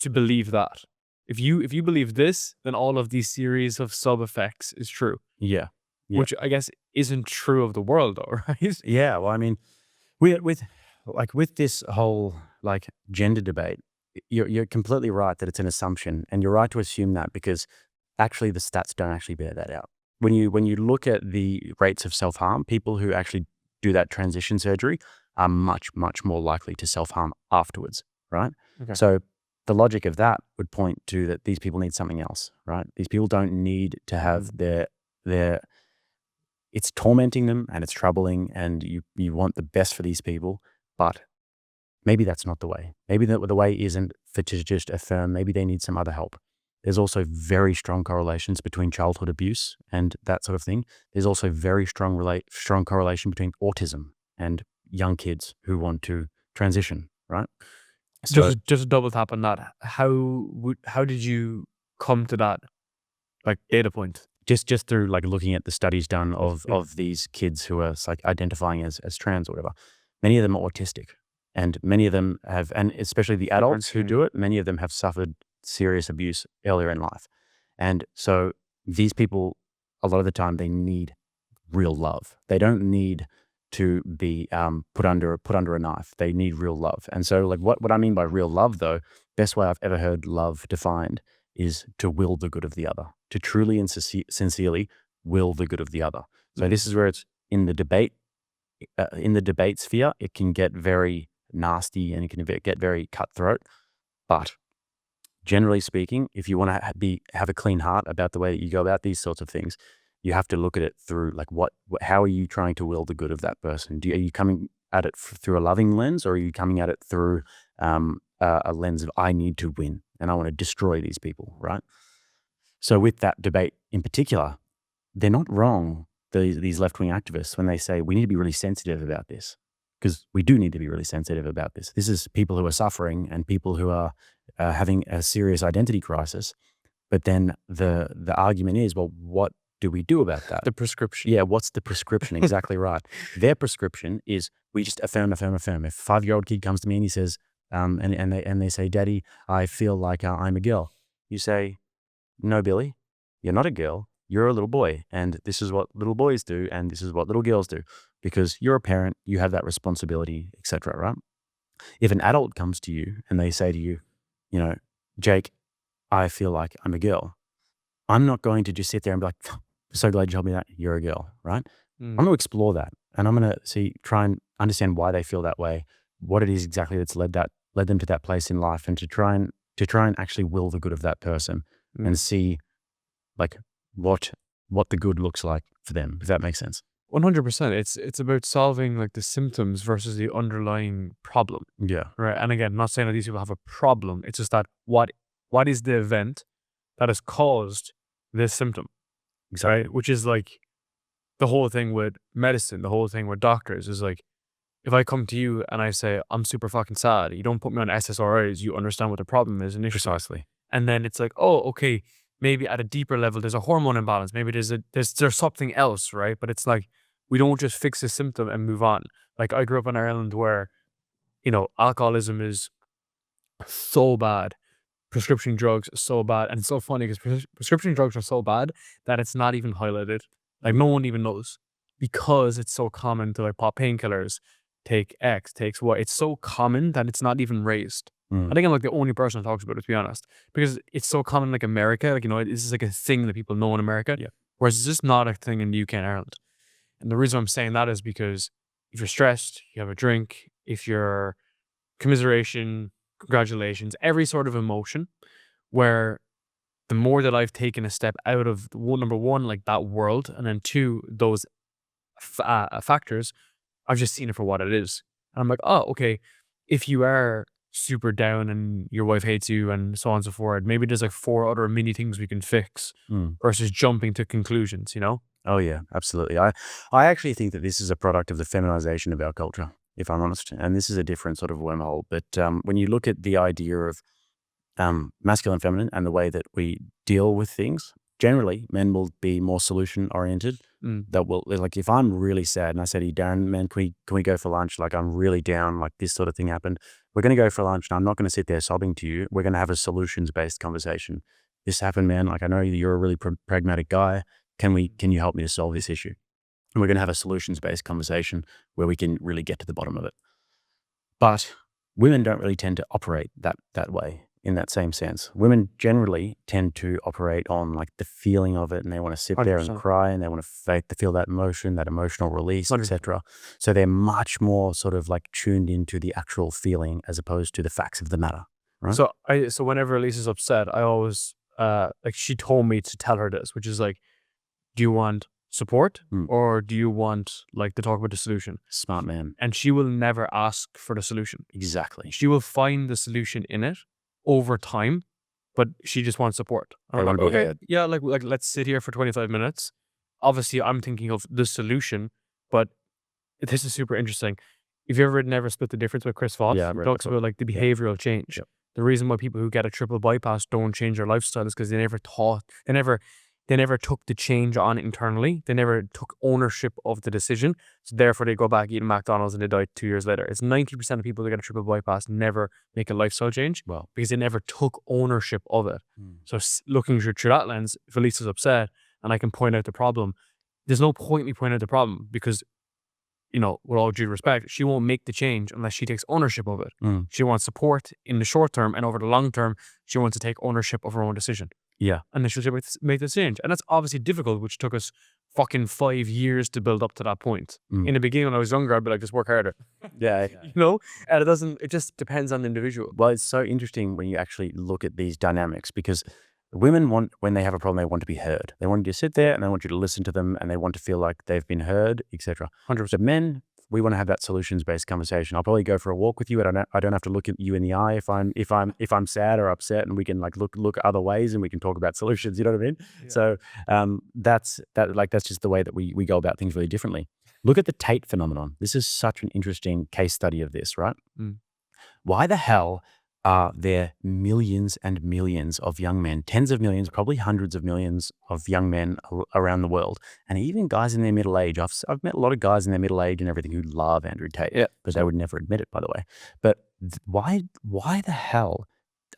believe that. If you believe this, then all of these series of sub effects is true. Yeah. Which I guess isn't true of the world though, right? Yeah. Well, I mean, with this whole like gender debate, you're completely right that it's an assumption, and you're right to assume that, because actually the stats don't actually bear that out. When you look at the rates of self-harm, people who actually do that transition surgery are much, much more likely to self-harm afterwards, right? Okay. So the logic of that would point to that these people need something else, right? These people don't need to have their it's tormenting them and it's troubling, and you want the best for these people, but maybe that's not the way. Maybe the way isn't to just affirm. Maybe they need some other help. There's also very strong correlations between childhood abuse and that sort of thing. There's also very strong correlation between autism and young kids who want to transition, right? So Just a double tap on that. How did you come to that like data point? just through like looking at the studies done of these kids who are like identifying as trans or whatever, many of them are autistic, and many of them have, and especially the adults who do it, many of them have suffered serious abuse earlier in life. And so these people, a lot of the time, they need real love. They don't need to be put under a knife. They need real love. And so like what I mean by real love though, best way I've ever heard love defined is to will the good of the other, to truly and sincerely will the good of the other. So this is where it's in the debate sphere, it can get very nasty and it can get very cutthroat. But generally speaking, if you want to have a clean heart about the way that you go about these sorts of things, you have to look at it through like how are you trying to will the good of that person? Are you coming at it through a loving lens, or are you coming at it through a lens of I need to win and I want to destroy these people, right? So with that debate in particular, they're not wrong, these left-wing activists, when they say we need to be really sensitive about this, because we do need to be really sensitive about this. This is people who are suffering and people who are having a serious identity crisis. But then the argument is, well, what do we do about that? The prescription. Yeah, what's the prescription? Exactly right. Their prescription is we just affirm. If a 5-year-old kid comes to me and he says, and they say, Daddy, I feel like I'm a girl. You say, no, Billy, you're not a girl. You're a little boy. And this is what little boys do. And this is what little girls do. Because you're a parent, you have that responsibility, etc. Right? If an adult comes to you and they say to you, Jake, I feel like I'm a girl, I'm not going to just sit there and be like, so glad you told me that you're a girl, right? I'm going to explore that, and I'm going to try and understand why they feel that way, what it is exactly that's led them to that place in life, and to try and actually will the good of that person and see like what the good looks like for them, if that makes sense. 100%. It's about solving like the symptoms versus the underlying problem. Yeah. Right. And again, not saying that these people have a problem. It's just that what is the event that has caused this symptom? Exactly. Right. Which is like the whole thing with medicine, the whole thing with doctors is like, if I come to you and I say, I'm super fucking sad, you don't put me on SSRIs, you understand what the problem is initially. Precisely. And then it's like, oh, okay, maybe at a deeper level, there's a hormone imbalance. Maybe there's something else, right? But it's like, we don't just fix a symptom and move on. Like I grew up in Ireland where, alcoholism is so bad. Prescription drugs are so bad. And it's so funny because prescription drugs are so bad that it's not even highlighted. Like no one even knows, because it's so common to like pop painkillers, take X, takes Y. It's so common that it's not even raised. I think I'm like the only person that talks about it, to be honest, because it's so common in like America. Like, this is like a thing that people know in America. Yeah. Whereas it's just not a thing in the UK and Ireland. And the reason I'm saying that is because if you're stressed, you have a drink, if you're commiseration, congratulations, every sort of emotion, where the more that I've taken a step out of number one, like that world, and then two, those factors, I've just seen it for what it is. And I'm like, oh, okay, if you are super down and your wife hates you and so on and so forth, maybe there's like 4 other mini things we can fix versus jumping to conclusions, you know? Oh yeah, absolutely. I actually think that this is a product of the feminization of our culture, if I'm honest. And this is a different sort of wormhole. But when you look at the idea of masculine, feminine, and the way that we deal with things, generally men will be more solution oriented. That will, like, if I'm really sad and I say to you, Darren, man, can we go for lunch? Like, I'm really down, like this sort of thing happened. We're going to go for lunch and I'm not going to sit there sobbing to you. We're going to have a solutions-based conversation. This happened, man. Like, I know you're a really pragmatic guy. Can you help me to solve this issue? And we're going to have a solutions-based conversation where we can really get to the bottom of it. But women don't really tend to operate that way. In that same sense, women generally tend to operate on like the feeling of it, and they want to sit there and 100%. cry, and they want to feel that emotion, that emotional release, etc. So they're much more sort of like tuned into the actual feeling as opposed to the facts of the matter. Right? So whenever Elisa's upset, I always like, she told me to tell her this, which is like, do you want support or do you want like to talk about the solution? Smart man. And she will never ask for the solution. Exactly. She will find the solution in it over time, but she just wants support. I'm like, okay, yeah, like let's sit here for 25 minutes. Obviously, I'm thinking of the solution, but this is super interesting. If you ever Never Split the Difference with Chris Voss, he talks about like the behavioral change. Yep. The reason why people who get a triple bypass don't change their lifestyle is because they never took the change on internally. They never took ownership of the decision. So therefore they go back eating McDonald's and they die 2 years later. It's 90% of people that get a triple bypass never make a lifestyle change because they never took ownership of it. So looking through that lens, if Elisa's upset and I can point out the problem, there's no point in me pointing out the problem because, you know, with all due respect, she won't make the change unless she takes ownership of it. She wants support in the short term, and over the long term, she wants to take ownership of her own decision. Yeah. And then she'll make the change. And that's obviously difficult, which took us fucking 5 years to build up to that point. In the beginning, when I was younger, I'd be like, just work harder. Yeah. You know? And it just depends on the individual. Well, it's so interesting when you actually look at these dynamics, because women want, when they have a problem, they want to be heard. They want you to sit there and they want you to listen to them and they want to feel like they've been heard, etc. 100%. But men, we want to have that solutions-based conversation. I'll probably go for a walk with you. I don't have to look at you in the eye if I'm sad or upset, and we can like look other ways and we can talk about solutions. You know what I mean? Yeah. So that's just the way that we go about things really differently. Look at the Tate phenomenon. This is such an interesting case study of this, right? Why the hell are there millions and millions of young men, tens of millions, probably hundreds of millions of young men around the world, and even guys in their middle age? I've met a lot of guys in their middle age and everything who love Andrew Tate, but they would never admit it, by the way. But why the hell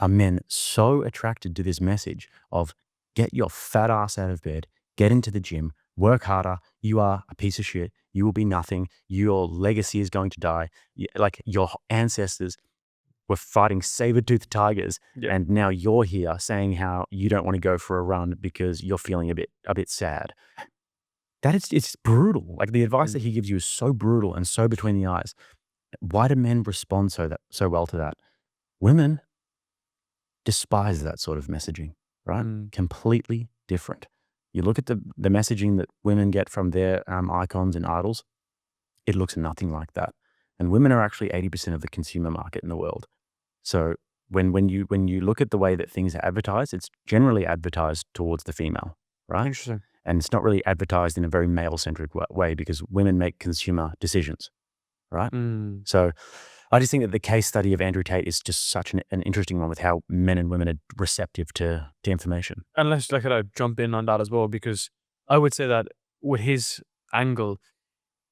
are men so attracted to this message of get your fat ass out of bed, get into the gym, work harder, you are a piece of shit, you will be nothing, your legacy is going to die, like your ancestors were fighting saber-toothed tigers, and now you're here saying how you don't want to go for a run because you're feeling a bit sad. It's brutal. Like, the advice that he gives you is so brutal and so between the eyes. Why do men respond so well to that? Women despise that sort of messaging, right? Completely different. You look at the messaging that women get from their icons and idols, it looks nothing like that. And women are actually 80% of the consumer market in the world. So when you look at the way that things are advertised, it's generally advertised towards the female, right? Interesting. And it's not really advertised in a very male-centric way because women make consumer decisions, right? So I just think that the case study of Andrew Tate is just such an interesting one with how men and women are receptive to information. And let's jump in on that as well, because I would say that with his angle,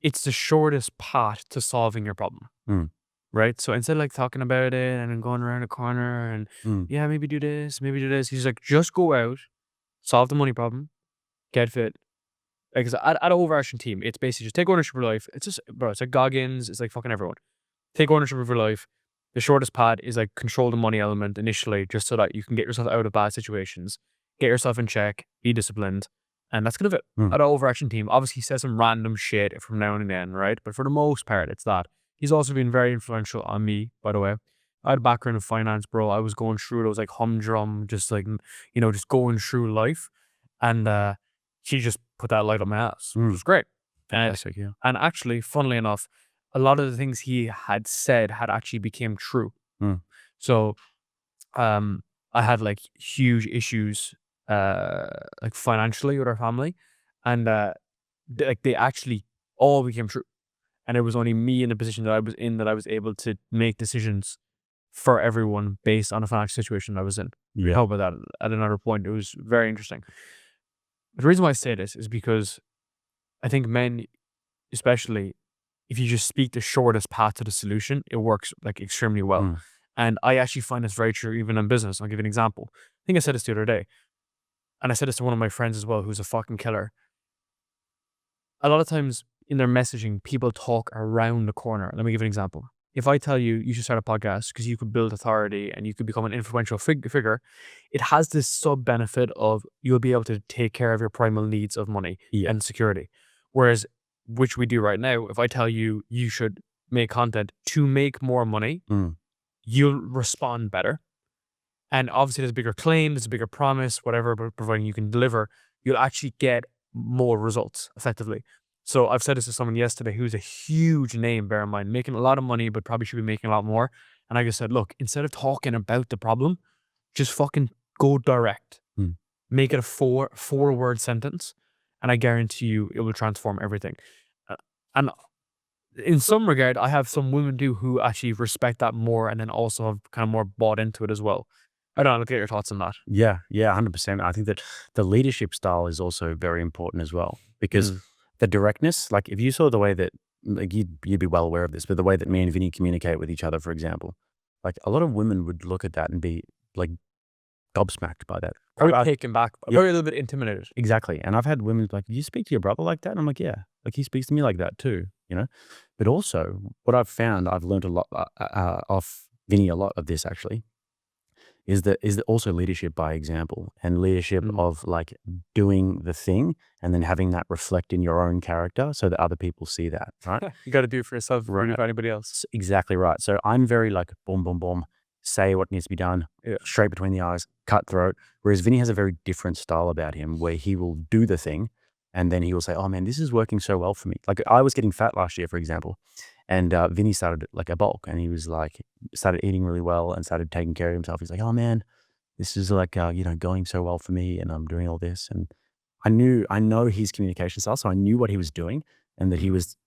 it's the shortest path to solving your problem, right? So instead of like talking about it and then going around the corner and maybe do this, he's like, just go out, solve the money problem, get fit. Like, at an overarching team, it's basically just take ownership of your life. It's just, bro, it's like Goggins, it's like fucking everyone. Take ownership of your life. The shortest path is like control the money element initially, just so that you can get yourself out of bad situations, get yourself in check, be disciplined. And that's kind of it. At an overarching team, obviously he says some random shit from now and then, right? But for the most part, it's that. He's also been very influential on me, by the way. I had a background in finance, bro. I was going through it. I was like humdrum, just like, just going through life. And he just put that light on my ass. It was great. Fantastic, yeah. And actually, funnily enough, a lot of the things he had said had actually became true. So I had like huge issues like financially with our family. And they actually all became true. And it was only me in the position that I was in that I was able to make decisions for everyone based on a financial situation I was in. Yeah. How about that? At another point, it was very interesting. The reason why I say this is because I think men, especially, if you just speak the shortest path to the solution, it works like extremely well. And I actually find this very true even in business. I'll give you an example. I think I said this the other day. And I said this to one of my friends as well, who's a fucking killer. A lot of times in their messaging, people talk around the corner. Let me give you an example. If I tell you you should start a podcast because you could build authority and you could become an influential figure, it has this sub benefit of you'll be able to take care of your primal needs of money and security. Whereas, which we do right now, if I tell you you should make content to make more money, you'll respond better. And obviously there's a bigger claim, there's a bigger promise, whatever, but providing you can deliver, you'll actually get more results effectively. So I've said this to someone yesterday who's a huge name, bear in mind, making a lot of money, but probably should be making a lot more. And I just said, look, instead of talking about the problem, just fucking go direct. Make it a four-word sentence. And I guarantee you it will transform everything. And in some regard, I have some women too who actually respect that more and then also have kind of more bought into it as well. I don't know, get your thoughts on that. Yeah, 100%. I think that the leadership style is also very important as well because the directness, like if you saw the way that, like you'd be well aware of this, but the way that me and Vinny communicate with each other, for example, like a lot of women would look at that and be like gobsmacked by that. Probably taken back, very a little bit intimidated. Exactly. And I've had women like, you speak to your brother like that? And I'm like, yeah, like he speaks to me like that too, But also what I've found, I've learned a lot off Vinny, a lot of this actually, is that also leadership by example and leadership of like doing the thing and then having that reflect in your own character so that other people see that, right? You got to do it for yourself, right? For anybody else. Exactly right. So I'm very like boom, boom, boom, say what needs to be done, straight between the eyes, cutthroat. Whereas Vinny has a very different style about him where he will do the thing and then he will say, oh man, this is working so well for me. Like I was getting fat last year, for example. And Vinny started like a bulk and he was like, started eating really well and started taking care of himself. He's like, oh man, this is like, going so well for me and I'm doing all this. And I know his communication style. So I knew what he was doing and that he was,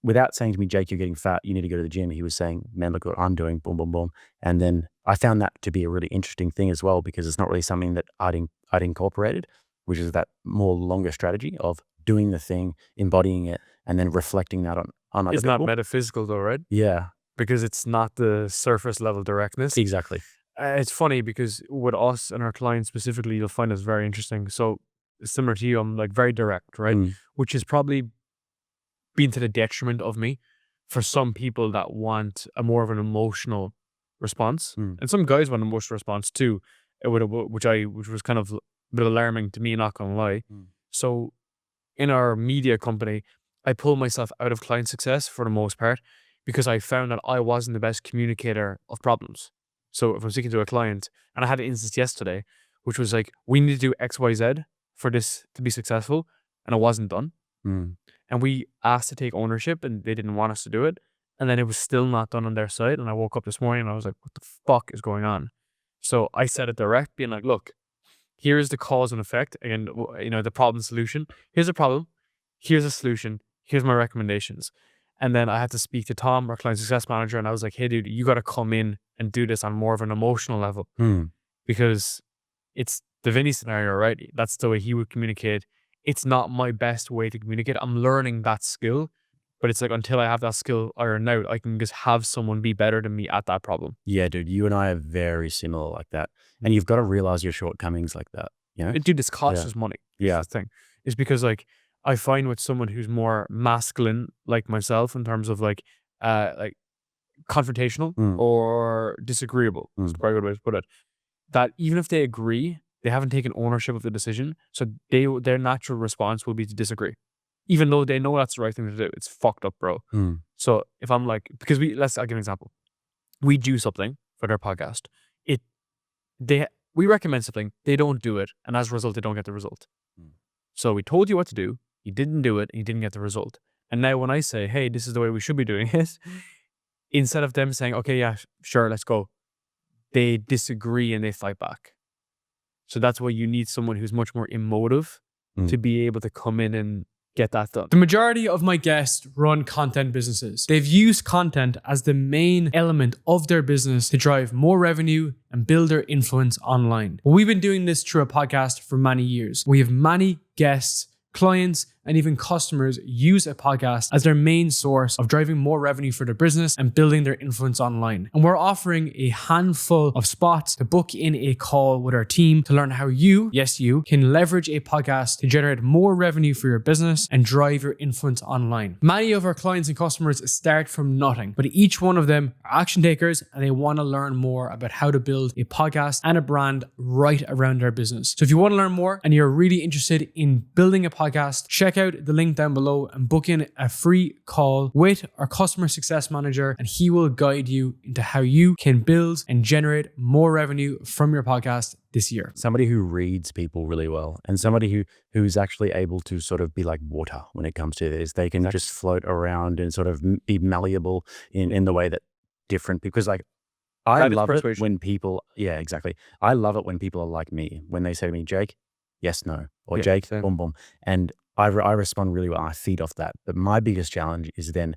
without saying to me, Jake, you're getting fat, you need to go to the gym. He was saying, man, look what I'm doing, boom, boom, boom. And then I found that to be a really interesting thing as well, because it's not really something that I'd incorporated, which is that more longer strategy of doing the thing, embodying it, and then reflecting that on other It's people. not metaphysical though, right? Yeah. Because it's not the surface level directness. Exactly. It's funny because with us and our clients specifically, you'll find this very interesting. So similar to you, I'm like very direct, right? Which is probably been to the detriment of me for some people that want a more of an emotional response. And some guys want an emotional response too, which was kind of a bit alarming to me, not gonna lie. So in our media company, I pulled myself out of client success for the most part because I found that I wasn't the best communicator of problems. So if I'm speaking to a client, and I had an instance yesterday, which was like, we need to do X, Y, Z for this to be successful, and it wasn't done. And we asked to take ownership and they didn't want us to do it. And then it was still not done on their side. And I woke up this morning and I was like, what the fuck is going on? So I said it direct, being like, look, here's the cause and effect. Again, the problem solution. Here's a problem. Here's a solution. Here's my recommendations. And then I had to speak to Tom, our client success manager. And I was like, hey, dude, you got to come in and do this on more of an emotional level because it's the Vinny scenario, right? That's the way he would communicate. It's not my best way to communicate. I'm learning that skill, but it's like until I have that skill ironed out, I can just have someone be better than me at that problem. Yeah, dude, you and I are very similar like that. And you've got to realize your shortcomings like that, Dude, this costs us money. Yeah. That's the thing. It's because like I find with someone who's more masculine like myself in terms of like confrontational or disagreeable, that's probably a good way to put it, that even if they agree, they haven't taken ownership of the decision. So their natural response will be to disagree. Even though they know that's the right thing to do. It's fucked up, bro. So if I'm like, because I'll give an example. We do something for their podcast. We recommend something, they don't do it, and as a result, they don't get the result. So we told you what to do, you didn't do it, and you didn't get the result. And now when I say, hey, this is the way we should be doing it, instead of them saying, okay, yeah, sure, let's go, they disagree and they fight back. So that's why you need someone who's much more emotive to be able to come in and get that done. The majority of my guests run content businesses. They've used content as the main element of their business to drive more revenue and build their influence online. We've been doing this through a podcast for many years. We have many guests, clients, and even customers use a podcast as their main source of driving more revenue for their business and building their influence online. And we're offering a handful of spots to book in a call with our team to learn how you, yes you, can leverage a podcast to generate more revenue for your business and drive your influence online. Many of our clients and customers start from nothing, but each one of them are action takers and they want to learn more about how to build a podcast and a brand right around their business. So if you want to learn more and you're really interested in building a podcast, check out the link down below and book in a free call with our customer success manager, and he will guide you into how you can build and generate more revenue from your podcast this year. Somebody who reads people really well, and somebody who's actually able to sort of be like water when it comes to this. They can just float around and sort of be malleable in the way that different, because like I love it when people, yeah, exactly. I love it when people are like me, when they say to me, Jake, yes, no, or yeah, Jake, boom, boom. And I respond really well. I feed off that. But my biggest challenge is then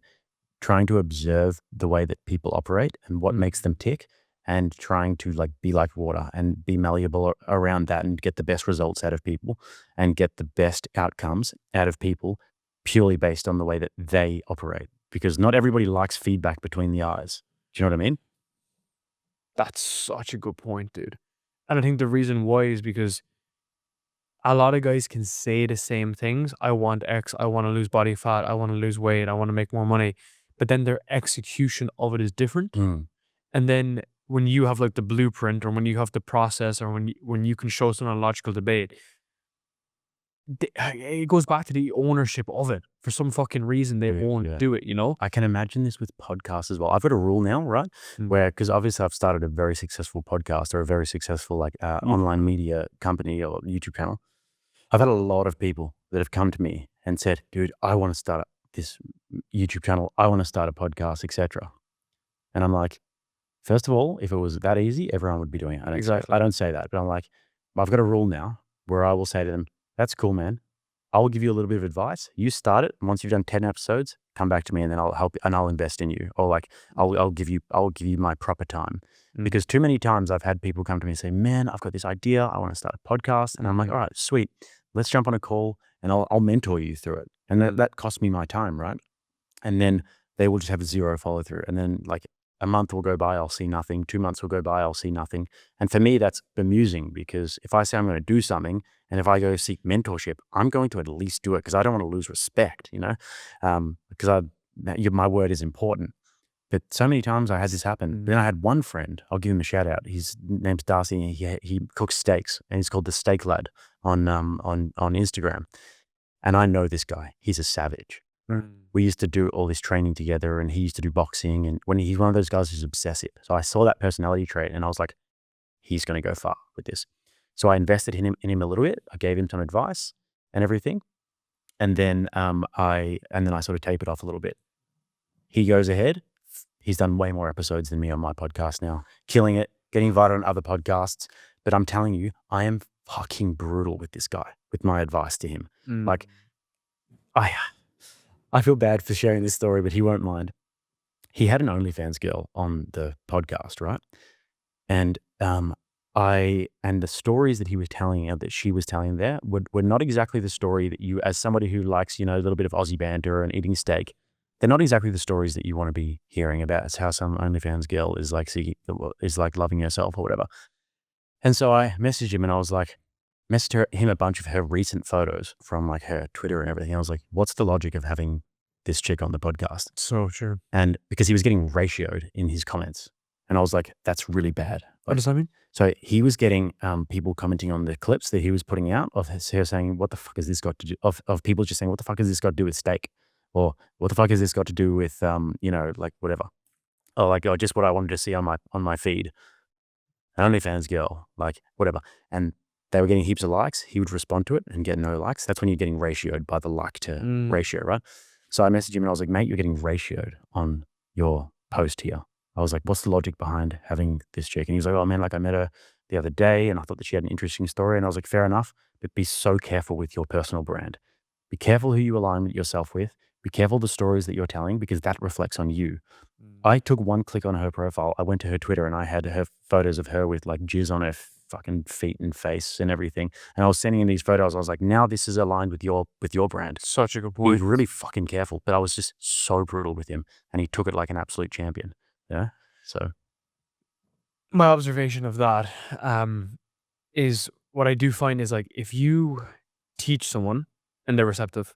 trying to observe the way that people operate and what makes them tick, and trying to like be like water and be malleable around that and get the best results out of people and get the best outcomes out of people purely based on the way that they operate. Because not everybody likes feedback between the eyes. Do you know what I mean? That's such a good point, dude. And I think the reason why is because a lot of guys can say the same things. I want X, I want to lose body fat, I want to lose weight, I want to make more money. But then their execution of it is different. And then when you have like the blueprint, or when you have the process, or when you can show someone a logical debate, it goes back to the ownership of it. For some fucking reason, they won't do it, you know? I can imagine this with podcasts as well. I've got a rule now, right? Where, because obviously I've started a very successful podcast or a very successful like online media company or YouTube channel. I've had a lot of people that have come to me and said, dude, I want to start this YouTube channel. I want to start a podcast, etc. And I'm like, first of all, if it was that easy, everyone would be doing it. I don't say that, but I'm like, I've got a rule now where I will say to them, that's cool, man. I will give you a little bit of advice. You start it. And once you've done 10 episodes, come back to me and then I'll help you and I'll invest in you. Or like, I'll give you my proper time. Because too many times I've had people come to me and say, man, I've got this idea. I want to start a podcast. And I'm like, all right, sweet. Let's jump on a call and I'll mentor you through it. And that costs me my time, right? And then they will just have zero follow through. And then like a month will go by, I'll see nothing. 2 months will go by, I'll see nothing. And for me, that's bemusing, because if I say I'm going to do something and if I go seek mentorship, I'm going to at least do it, because I don't want to lose respect, you know, because my word is important. But so many times I had this happen. Then I had one friend, I'll give him a shout out. His name's Darcy, and he cooks steaks, and he's called the Steak Lad on Instagram. And I know this guy. He's a savage. We used to do all this training together, and he used to do boxing. And he's one of those guys who's obsessive. So I saw that personality trait and I was like, he's going to go far with this. So I invested in him a little bit. I gave him some advice and everything. And then I sort of tapered off a little bit. He goes ahead. He's done way more episodes than me on my podcast now, killing it, getting invited on other podcasts. But I'm telling you, I am fucking brutal with this guy, with my advice to him. Like, I feel bad for sharing this story, but he won't mind. He had an OnlyFans girl on the podcast, right? And the stories that he was telling, that she was telling there, were not exactly the story that you, as somebody who likes, you know, a little bit of Aussie banter and eating steak, they're not exactly the stories that you want to be hearing about. It's how some OnlyFans girl is like loving herself or whatever. And so I messaged him and I was like, him a bunch of her recent photos from like her Twitter and everything. I was like, what's the logic of having this chick on the podcast? So sure. And because he was getting ratioed in his comments, and I was like, that's really bad. What does that mean? So he was getting people commenting on the clips that he was putting out of her saying, what the fuck has this got to do, of people just saying, what the fuck has this got to do with steak? Or what the fuck has this got to do with, you know, like whatever. Or like, oh, just what I wanted to see on my feed. An OnlyFans girl, like whatever. And they were getting heaps of likes. He would respond to it and get no likes. That's when you're getting ratioed by the like to ratio, right? So I messaged him and I was like, mate, you're getting ratioed on your post here. I was like, what's the logic behind having this chick? And he was like, oh man, like I met her the other day and I thought that she had an interesting story. And I was like, fair enough, but be so careful with your personal brand. Be careful who you align yourself with. Be careful the stories that you're telling because that reflects on you. I took one click on her profile. I went to her Twitter and I had her photos of her with like jizz on her fucking feet and face and everything. And I was sending him these photos. I was like, now this is aligned with your brand. Such a good He was point. really fucking careful, but I was just so brutal with him and he took it like an absolute champion. Yeah. So My observation of that is what I do find is like if you teach someone and they're receptive,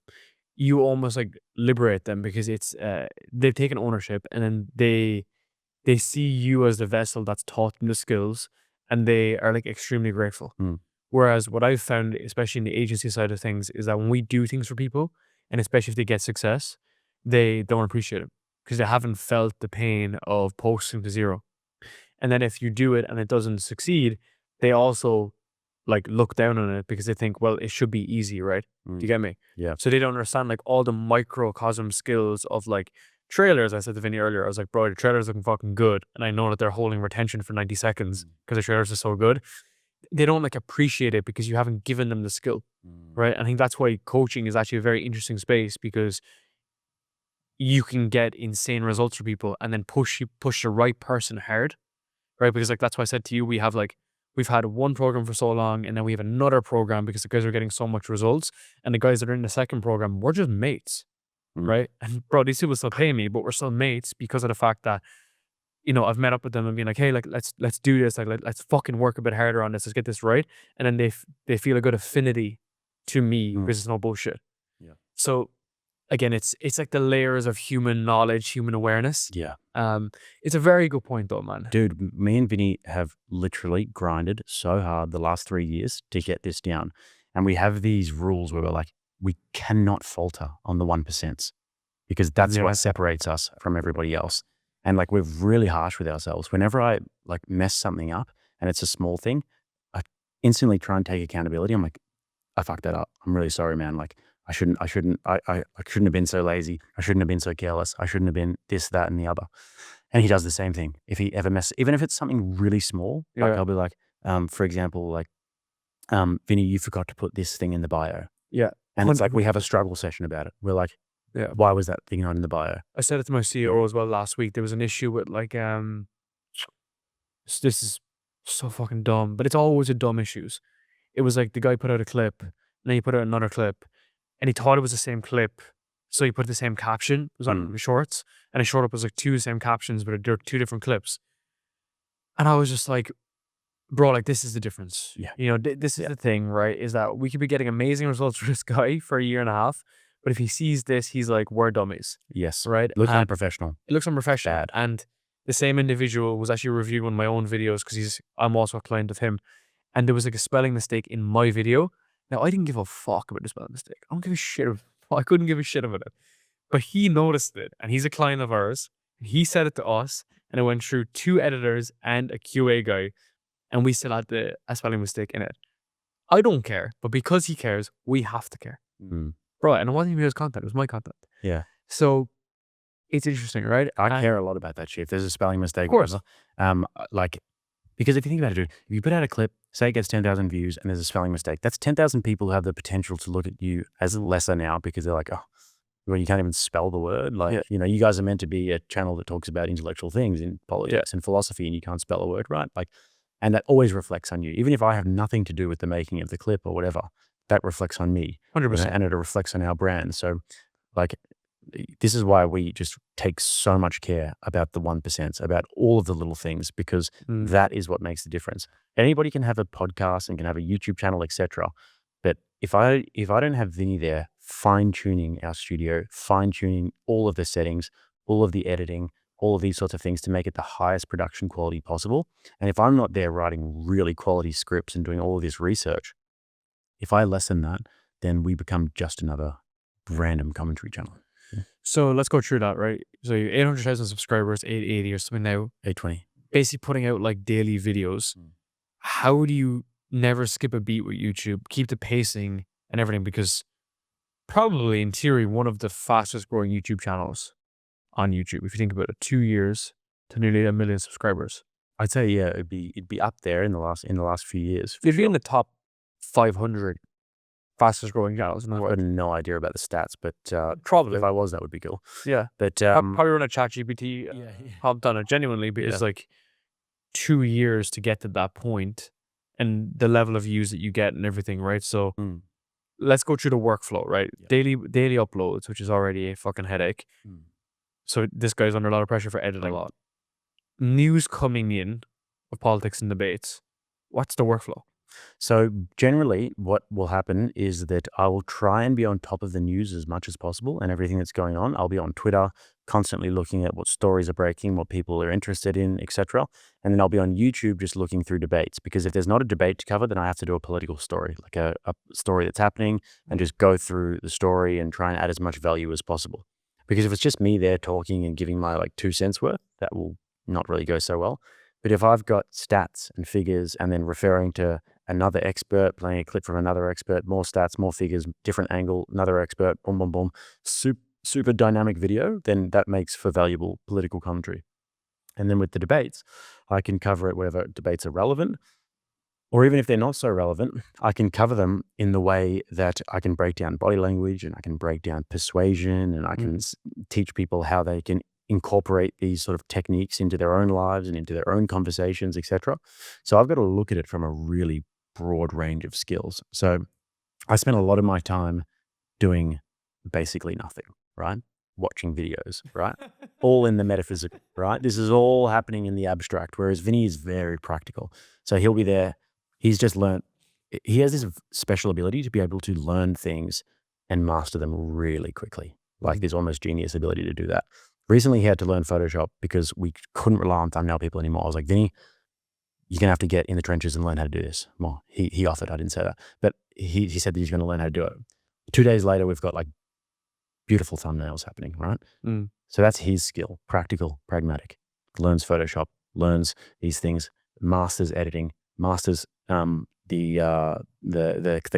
you almost like liberate them because it's they've taken ownership and then they see you as the vessel that's taught them the skills and they are like extremely grateful. Whereas what I've found, especially in the agency side of things, is that when we do things for people, and especially if they get success, they don't appreciate it because they haven't felt the pain of posting to zero. And then if you do it and it doesn't succeed, they also like look down on it because they think, well, it should be easy, right? Do you get me? Yeah. So they don't understand like all the microcosm skills of like trailers. I said to Vinny earlier, I was like, bro, the trailer's looking fucking good. And I know that they're holding retention for 90 seconds because the trailers are so good. They don't like appreciate it because you haven't given them the skill, right? I think that's why coaching is actually a very interesting space because you can get insane results for people and then push the right person hard, right? Because like, that's why I said to you, we've had one program for so long and then we have another program because the guys are getting so much results and the guys that are in the second program, we're just mates, right? And bro, these people still pay me, but we're still mates because of the fact that, you know, I've met up with them and been like, hey, like, let's do this. Like, let's fucking work a bit harder on this. Let's get this right. And then they feel a good affinity to me because it's no bullshit. Yeah. So again, it's like the layers of human knowledge, human awareness. Yeah. It's a very good point though, man. Dude, me and Vinny have literally grinded so hard the last 3 years to get this down. And we have these rules where we're like, we cannot falter on the 1% because that's what separates us from everybody else. And like, we're really harsh with ourselves. Whenever I like mess something up and it's a small thing, I instantly try and take accountability. I'm like, I fucked that up. I'm really sorry, man. Like I shouldn't have been so lazy. I shouldn't have been so careless. I shouldn't have been this, that, and the other. And he does the same thing. If he ever even if it's something really small, like I'll be like, for example, like, Vinny, you forgot to put this thing in the bio. Yeah. And it's like, we have a struggle session about it. We're like, why was that thing not in the bio? I said it to my CEO as well last week. There was an issue with like, this is so fucking dumb, but it's always a dumb issues. It was like the guy put out a clip and then he put out another clip and he thought it was the same clip. So he put the same caption. It was on shorts and his short up was like two same captions, but they're two different clips. And I was just like, bro, like this is the difference. Yeah. You know, this is the thing, right? Is that we could be getting amazing results for this guy for a year and a half. But if he sees this, he's like, we're dummies. Yes. Right? Looks unprofessional. It looks unprofessional. Bad. And the same individual was actually reviewing one of my own videos because I'm also a client of him. And there was like a spelling mistake in my video. Now, I didn't give a fuck about the spelling mistake. I don't give a shit. I couldn't give a shit about it. But he noticed it. And he's a client of ours. He said it to us. And it went through 2 editors and a QA guy. And we still had a spelling mistake in it. I don't care. But because he cares, we have to care. Bro, and it wasn't even his content. It was my content. Yeah. So it's interesting, right? I care a lot about that shit. If there's a spelling mistake, of course. Like, because if you think about it, dude, if you put out a clip, say it gets 10,000 views and there's a spelling mistake, that's 10,000 people who have the potential to look at you as a lesser now because they're like, oh, well, you can't even spell the word. Like, you know, you guys are meant to be a channel that talks about intellectual things in politics and philosophy and you can't spell a word, right? Like, and that always reflects on you. Even if I have nothing to do with the making of the clip or whatever, that reflects on me. 100%. And it reflects on our brand. So like, this is why we just take so much care about the 1%, about all of the little things, because that is what makes the difference. Anybody can have a podcast and can have a YouTube channel, etc. But if I don't have Vinny there fine tuning our studio, fine tuning all of the settings, all of the editing, all of these sorts of things to make it the highest production quality possible. And if I'm not there writing really quality scripts and doing all of this research, if I lessen that, then we become just another random commentary channel. So let's go through that, right? So you're 800,000 subscribers, 880 or something now, 820. basically putting out like daily videos. How do you never skip a beat with YouTube, keep the pacing and everything? Because probably in theory, one of the fastest growing YouTube channels on YouTube, if you think about it, 2 years to nearly 1 million subscribers. I'd say, yeah, it'd be up there in the last few years. If you're in the top 500 fastest growing channels in the I've world. got no idea about the stats, but Probably. if I was, that would be cool. Yeah. But Probably run a chat GPT, yeah. hopped on it genuinely, because Yeah. like 2 years to get to that point and the level of views that you get and everything, right? So let's go through the workflow, right? Yeah. Daily uploads, which is already a fucking headache. So this guy's under a lot of pressure for editing. A lot. News coming in of politics and debates. What's the workflow? So generally what will happen is that I will try and be on top of the news as much as possible and everything that's going on. I'll be on Twitter, constantly looking at what stories are breaking, what people are interested in, etc. And then I'll be on YouTube just looking through debates, because if there's not a debate to cover, then I have to do a political story, like a story that's happening, and just go through the story and try and add as much value as possible. Because if it's just me there talking and giving my like 2 cents worth, that will not really go so well. But if I've got stats and figures and then referring to another expert, playing a clip from another expert, more stats, more figures, different angle, another expert, boom, boom, boom, super dynamic video, then that makes for valuable political commentary. And then with the debates, I can cover it wherever debates are relevant, or even if they're not so relevant, I can cover them in the way that I can break down body language and I can break down persuasion, and I can teach people how they can incorporate these sort of techniques into their own lives and into their own conversations, etc. So I've got to look at it from a really broad range of skills. So I spend a lot of my time doing basically nothing, right? Watching videos, right? All in the metaphysical, right? This is all happening in the abstract, whereas Vinny is very practical. So he'll be there. He's just learned, he has this special ability to be able to learn things and master them really quickly. Like this almost genius ability to do that. Recently, he had to learn Photoshop because we couldn't rely on thumbnail people anymore. I was like, Vinny, you're going to have to get in the trenches and learn how to do this. Well, he offered, I didn't say that, but he said that he's going to learn how to do it. 2 days later, we've got like beautiful thumbnails happening, right? So that's his skill, practical, pragmatic, learns Photoshop, learns these things, masters editing, masters the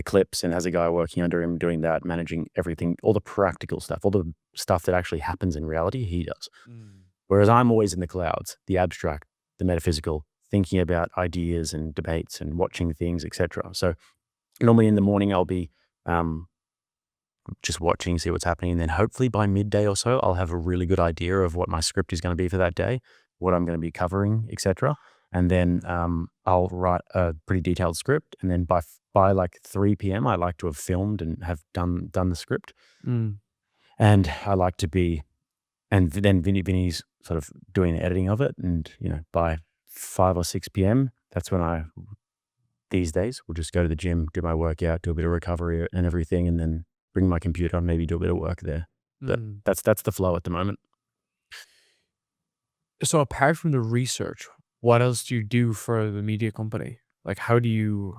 clips, and has a guy working under him doing that, managing everything, all the practical stuff, all the stuff that actually happens in reality, he does. Whereas I'm always in the clouds, the abstract, the metaphysical, thinking about ideas and debates and watching things, etc. So normally in the morning, I'll be just watching, see what's happening. And then hopefully by midday or so, I'll have a really good idea of what my script is going to be for that day, what I'm going to be covering, etc. And then I'll write a pretty detailed script. And then by like 3 p.m., I like to have filmed and have done the script. And I like to be, and then Vinny's sort of doing the editing of it. And, by 5 or 6 p.m., that's when these days, will just go to the gym, do my workout, do a bit of recovery and everything, and then bring my computer and maybe do a bit of work there. But that's the flow at the moment. So apart from the research, what else do you do for the media company? Like, how do you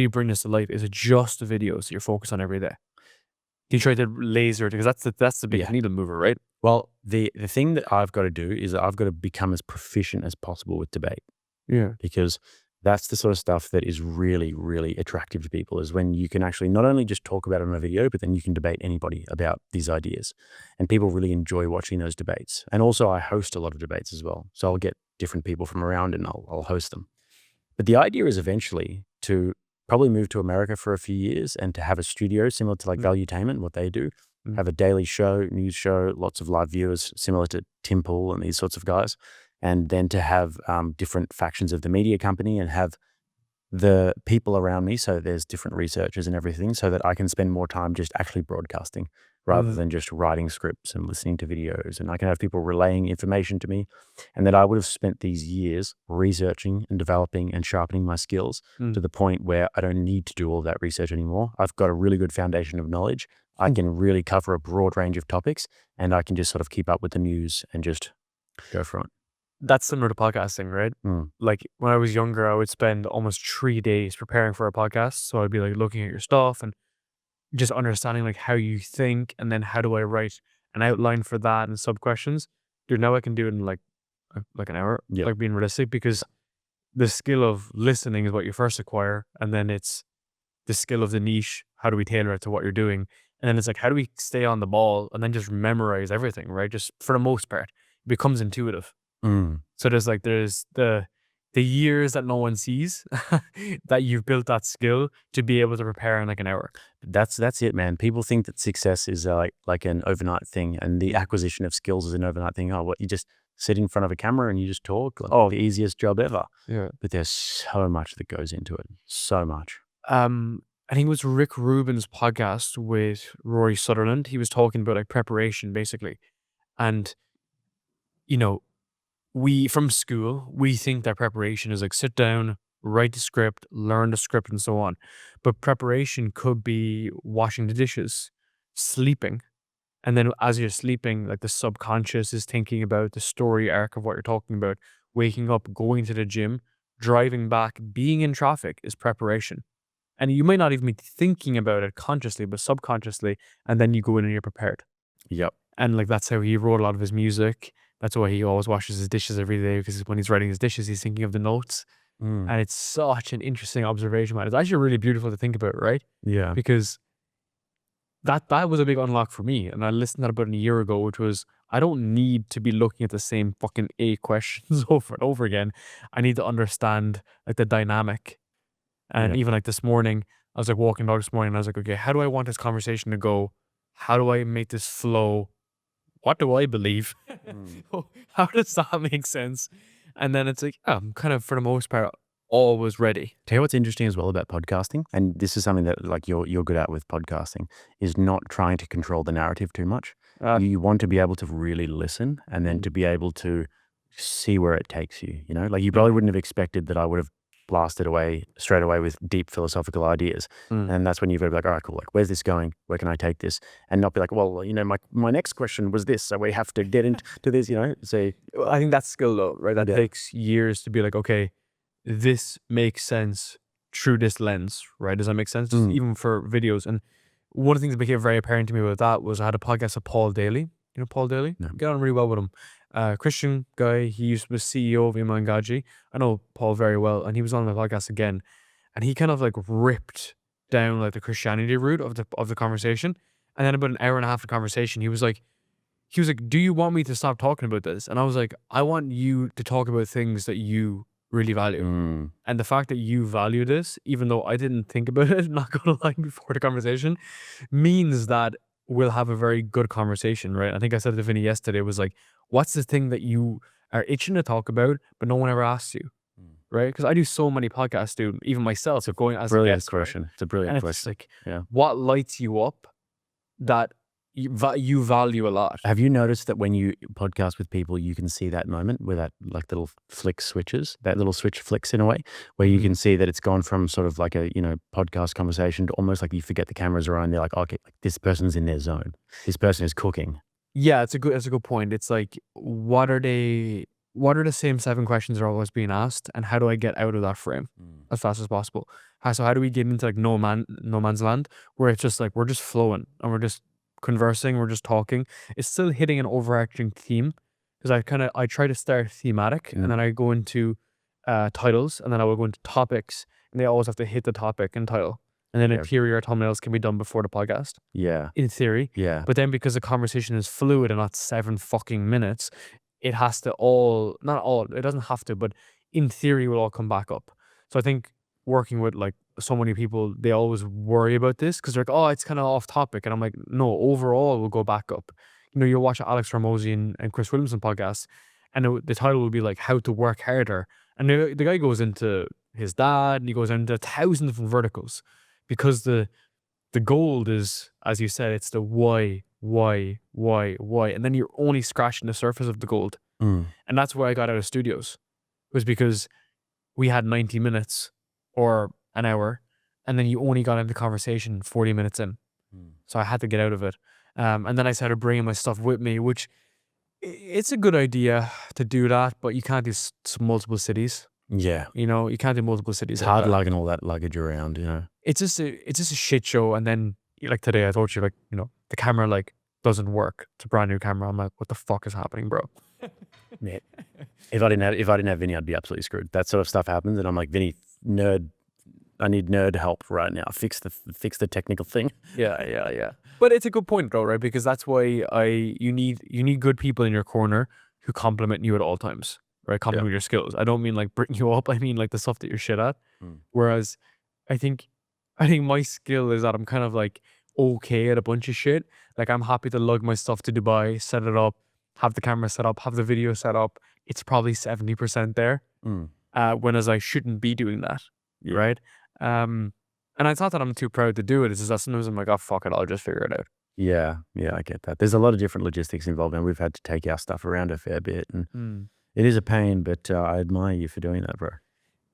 bring this to life? Is it just the videos that you're focused on every day? Do you try to laser it? Because that's the big needle mover, right? Well, the thing that I've got to do is I've got to become as proficient as possible with debate. Yeah. Because that's the sort of stuff that is really, really attractive to people, is when you can actually not only just talk about it on a video, but then you can debate anybody about these ideas. And people really enjoy watching those debates. And also I host a lot of debates as well. So I'll get different people from around and I'll host them. But the idea is eventually to probably move to America for a few years and to have a studio similar to like Valuetainment, what they do, have a daily show, news show, lots of live viewers, similar to Tim Pool and these sorts of guys. And then to have different factions of the media company and have the people around me. So there's different researchers and everything, so that I can spend more time just actually broadcasting rather than just writing scripts and listening to videos. And I can have people relaying information to me, and that I would have spent these years researching and developing and sharpening my skills to the point where I don't need to do all that research anymore. I've got a really good foundation of knowledge. I can really cover a broad range of topics, and I can just sort of keep up with the news and just go for it. That's similar to podcasting, right? Like when I was younger, I would spend almost 3 days preparing for a podcast. So I'd be like looking at your stuff and just understanding like how you think, and then how do I write an outline for that and sub questions. Dude, now I can do it in like an hour, Yep. like being realistic, because the skill of listening is what you first acquire, and then it's the skill of the niche. How do we tailor it to what you're doing? And then it's like, how do we stay on the ball and then just memorize everything, right? Just for the most part, it becomes intuitive. So there's the years that no one sees that you've built that skill to be able to prepare in like an hour. That's it, man. People think that success is like an overnight thing, and the acquisition of skills is an overnight thing. Oh, what, you just sit in front of a camera and you just talk? Like, oh, the easiest job ever. Yeah. But there's so much that goes into it. So much. I think it was Rick Rubin's podcast with Rory Sutherland. He was talking about like preparation basically. And, you know, from school, we think that preparation is like sit down, write the script, learn the script and so on. But preparation could be washing the dishes, sleeping. And then as you're sleeping, like the subconscious is thinking about the story arc of what you're talking about. Waking up, going to the gym, driving back, being in traffic is preparation. And you might not even be thinking about it consciously, but subconsciously. And then you go in and you're prepared. Yep. And like that's how he wrote a lot of his music. That's why he always washes his dishes every day, because when he's writing his dishes, he's thinking of the notes. And it's such an interesting observation, man. It's actually really beautiful to think about, right? Yeah. Because that was a big unlock for me. And I listened to that about a year ago, which was, I don't need to be looking at the same fucking 8 questions over and over again. I need to understand like the dynamic. And even like this morning, I was like walking dog this morning and I was like, okay, how do I want this conversation to go? How do I make this flow? What do I believe? How does that make sense? And then it's like, I'm kind of, for the most part, always ready. Tell you what's interesting as well about podcasting, and this is something that like you're good at with podcasting, is not trying to control the narrative too much. You want to be able to really listen and then to be able to see where it takes you. You know, like you probably wouldn't have expected that I would have blasted away straight away with deep philosophical ideas. And that's when you've got to be like, all right, cool. Like, where's this going? Where can I take this? And not be like, well, you know, my next question was this, so we have to get into this, you know, say. I think that's skill though, right? That takes years to be like, okay, this makes sense through this lens, right? Does that make sense? Just even for videos. And one of the things that became very apparent to me about that was I had a podcast with Paul Daly. You know Paul Daly? No. Get on really well with him. Christian guy, he used to be CEO of Imangaji. I know Paul very well, and he was on the podcast again, and he kind of like ripped down like the Christianity route of the conversation. And then about an hour and a half of conversation, he was like, do you want me to stop talking about this? And I was like, I want you to talk about things that you really value. And the fact that you value this, even though I didn't think about it, not gonna lie, before the conversation, means that we'll have a very good conversation, right? I think I said to Vinny yesterday, was like, what's the thing that you are itching to talk about, but no one ever asks you, right? Because I do so many podcasts, dude, even myself. So going as a Brilliant guest, question. right? It's a brilliant And question. it's like, what lights you up that you value a lot? Have you noticed that when you podcast with people, you can see that moment where that like little flick switches, that little switch flicks in a way, where you can see that it's gone from sort of like a, you know, podcast conversation to almost like you forget the cameras are on. They're like, okay, like this person's in their zone. This person is cooking. Yeah, it's a good point. It's like, what are the same 7 questions that are always being asked, and how do I get out of that frame as fast as possible? So how do we get into like no man's land, where it's just like we're just flowing and we're just conversing, we're just talking. It's still hitting an overarching theme, because I try to start thematic and then I go into titles, and then I will go into topics, and they always have to hit the topic and title. And then interior thumbnails can be done before the podcast. Yeah. In theory. Yeah. But then because the conversation is fluid and not 7 fucking minutes, it has to it doesn't have to, but in theory will all come back up. So I think working with like so many people, they always worry about this because they're like, oh, it's kind of off topic. And I'm like, no, overall we'll go back up. You know, you'll watch Alex Ramosi and Chris Williamson podcasts, and the title will be like how to work harder. And the guy goes into his dad, and he goes into 1,000 different verticals. Because the gold is, as you said, it's the why. And then you're only scratching the surface of the gold. And that's why I got out of studios, was because we had 90 minutes or an hour, and then you only got into the conversation 40 minutes in. So I had to get out of it. And then I started bringing my stuff with me, which it's a good idea to do that, but you can't do multiple cities. Yeah. You know, you can't do multiple cities. It's hard lugging all that luggage around, you know. It's just a shit show. And then like today I told you, like, you know, the camera like doesn't work. It's a brand new camera. I'm like, what the fuck is happening, bro? Yeah. If I didn't have Vinny, I'd be absolutely screwed. That sort of stuff happens, and I'm like, Vinny, nerd, I need nerd help right now. Fix the technical thing. Yeah. But it's a good point though, right? Because that's why you need good people in your corner who compliment you at all times, right? Compliment your skills. I don't mean like bring you up. I mean like the stuff that you're shit at. Whereas I think my skill is that I'm kind of like okay at a bunch of shit. Like I'm happy to lug my stuff to Dubai, set it up, have the camera set up, have the video set up. It's probably 70% there. Whereas I shouldn't be doing that, right? And it's not that I'm too proud to do it. It's just that sometimes I'm like, oh, fuck it, I'll just figure it out. Yeah, I get that. There's a lot of different logistics involved, and we've had to take our stuff around a fair bit, and it is a pain, but I admire you for doing that, bro.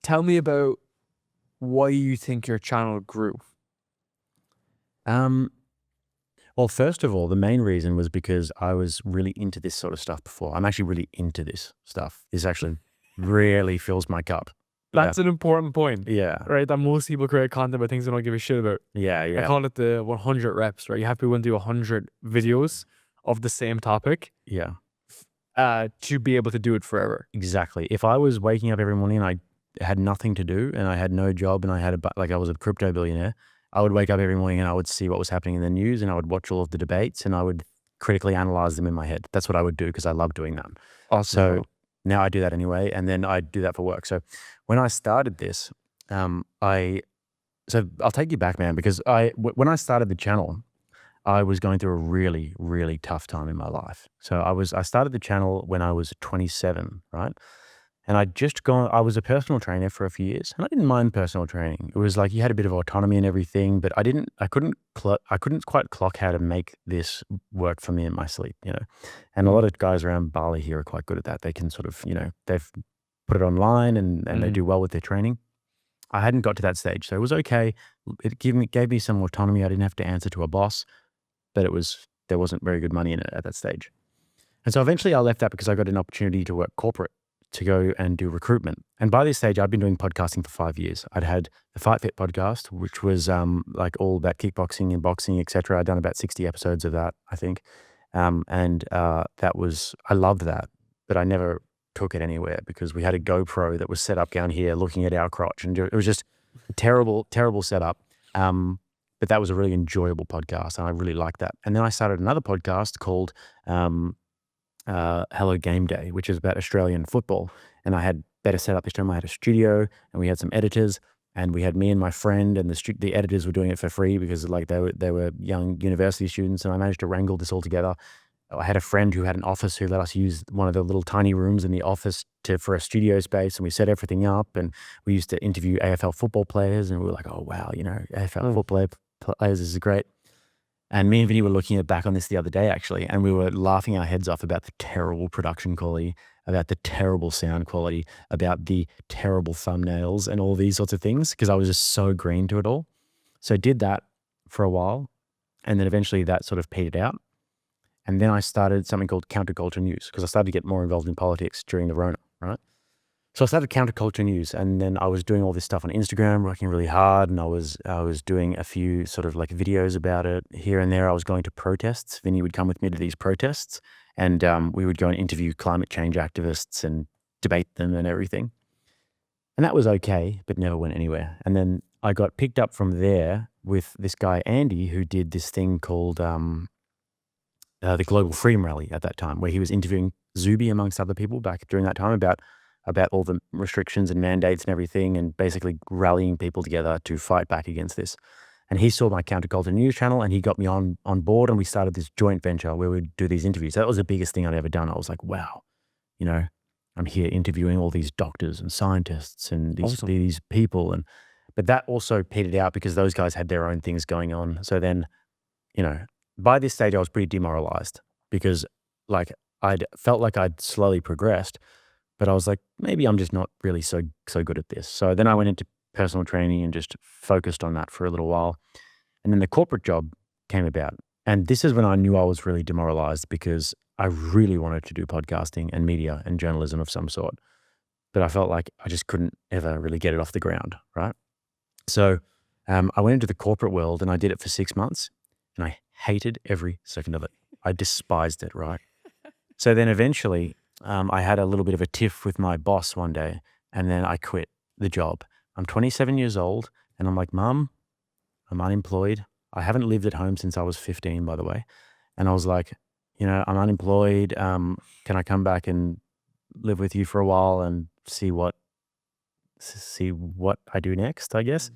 Tell me about why you think your channel grew. Well, first of all, the main reason was because I was really into this sort of stuff before. I'm actually really into this stuff. This actually really fills my cup. That's an important point. Yeah. Right? That most people create content about things they don't give a shit about. Yeah. I call it the 100 reps, right? You have to do 100 videos of the same topic. Yeah. To be able to do it forever. Exactly. If I was waking up every morning and I had nothing to do and I had no job and I was a crypto billionaire, I would wake up every morning and I would see what was happening in the news and I would watch all of the debates and I would critically analyze them in my head. That's what I would do because I love doing that. Awesome. So now I do that anyway, and then I do that for work. So when I started this, so I'll take you back, man, because when I started the channel, I was going through a really, really tough time in my life. So I started the channel when I was 27, right? And I was a personal trainer for a few years, and I didn't mind personal training. It was like you had a bit of autonomy and everything, but I couldn't quite clock how to make this work for me in my sleep, you know. And a lot of guys around Bali here are quite good at that. They can sort of, you know, they've put it online and they do well with their training. I hadn't got to that stage, so it was okay. It gave me some autonomy. I didn't have to answer to a boss, but there wasn't very good money in it at that stage. And so eventually I left that because I got an opportunity to work corporate, to go and do recruitment. And by this stage, I'd been doing podcasting for 5 years. I'd had the Fight Fit podcast, which was like all about kickboxing and boxing, etc. I'd done about 60 episodes of that, I think. I loved that, but I never took it anywhere because we had a GoPro that was set up down here looking at our crotch. And it was just a terrible, terrible setup. But that was a really enjoyable podcast and I really liked that. And then I started another podcast called Hello Game Day, which is about Australian football. And I had better setup this time. I had a studio and we had some editors and we had me and my friend, and the editors were doing it for free because like they were young university students, and I managed to wrangle this all together. I had a friend who had an office who let us use one of the little tiny rooms in the office for a studio space, and we set everything up, and we used to interview AFL football players, and we were like, oh wow, you know, AFL football players, this is great. And me and Vinny were looking back on this the other day, actually, and we were laughing our heads off about the terrible production quality, about the terrible sound quality, about the terrible thumbnails and all these sorts of things, because I was just so green to it all. So I did that for a while, and then eventually that sort of petered out. And then I started something called Counterculture News, because I started to get more involved in politics during the Rona, right? So I started Counterculture News, and then I was doing all this stuff on Instagram, working really hard, and I was doing a few sort of like videos about it here and there. I was going to protests. Vinny would come with me to these protests, and we would go and interview climate change activists and debate them and everything. And that was okay, but never went anywhere. And then I got picked up from there with this guy, Andy, who did this thing called the Global Freedom Rally at that time, where he was interviewing Zuby amongst other people back during that time about all the restrictions and mandates and everything, and basically rallying people together to fight back against this. And he saw my Counterculture News channel and he got me on board, and we started this joint venture where we'd do these interviews. That was the biggest thing I'd ever done. I was like, wow, you know, I'm here interviewing all these doctors and scientists and these people. But that also petered out because those guys had their own things going on. So then, you know, by this stage I was pretty demoralized because like I'd felt like I'd slowly progressed, but I was like, maybe I'm just not really so good at this. So then I went into personal training and just focused on that for a little while. And then the corporate job came about. And this is when I knew I was really demoralized because I really wanted to do podcasting and media and journalism of some sort. But I felt like I just couldn't ever really get it off the ground, right? So I went into the corporate world and I did it for 6 months and I hated every second of it. I despised it, right? So then eventually I had a little bit of a tiff with my boss one day, and then I quit the job. I'm 27 years old, and I'm like, Mum, I'm unemployed. I haven't lived at home since I was 15, by the way. And I was like, I'm unemployed. Can I come back and live with you for a while and see what I do next, I guess?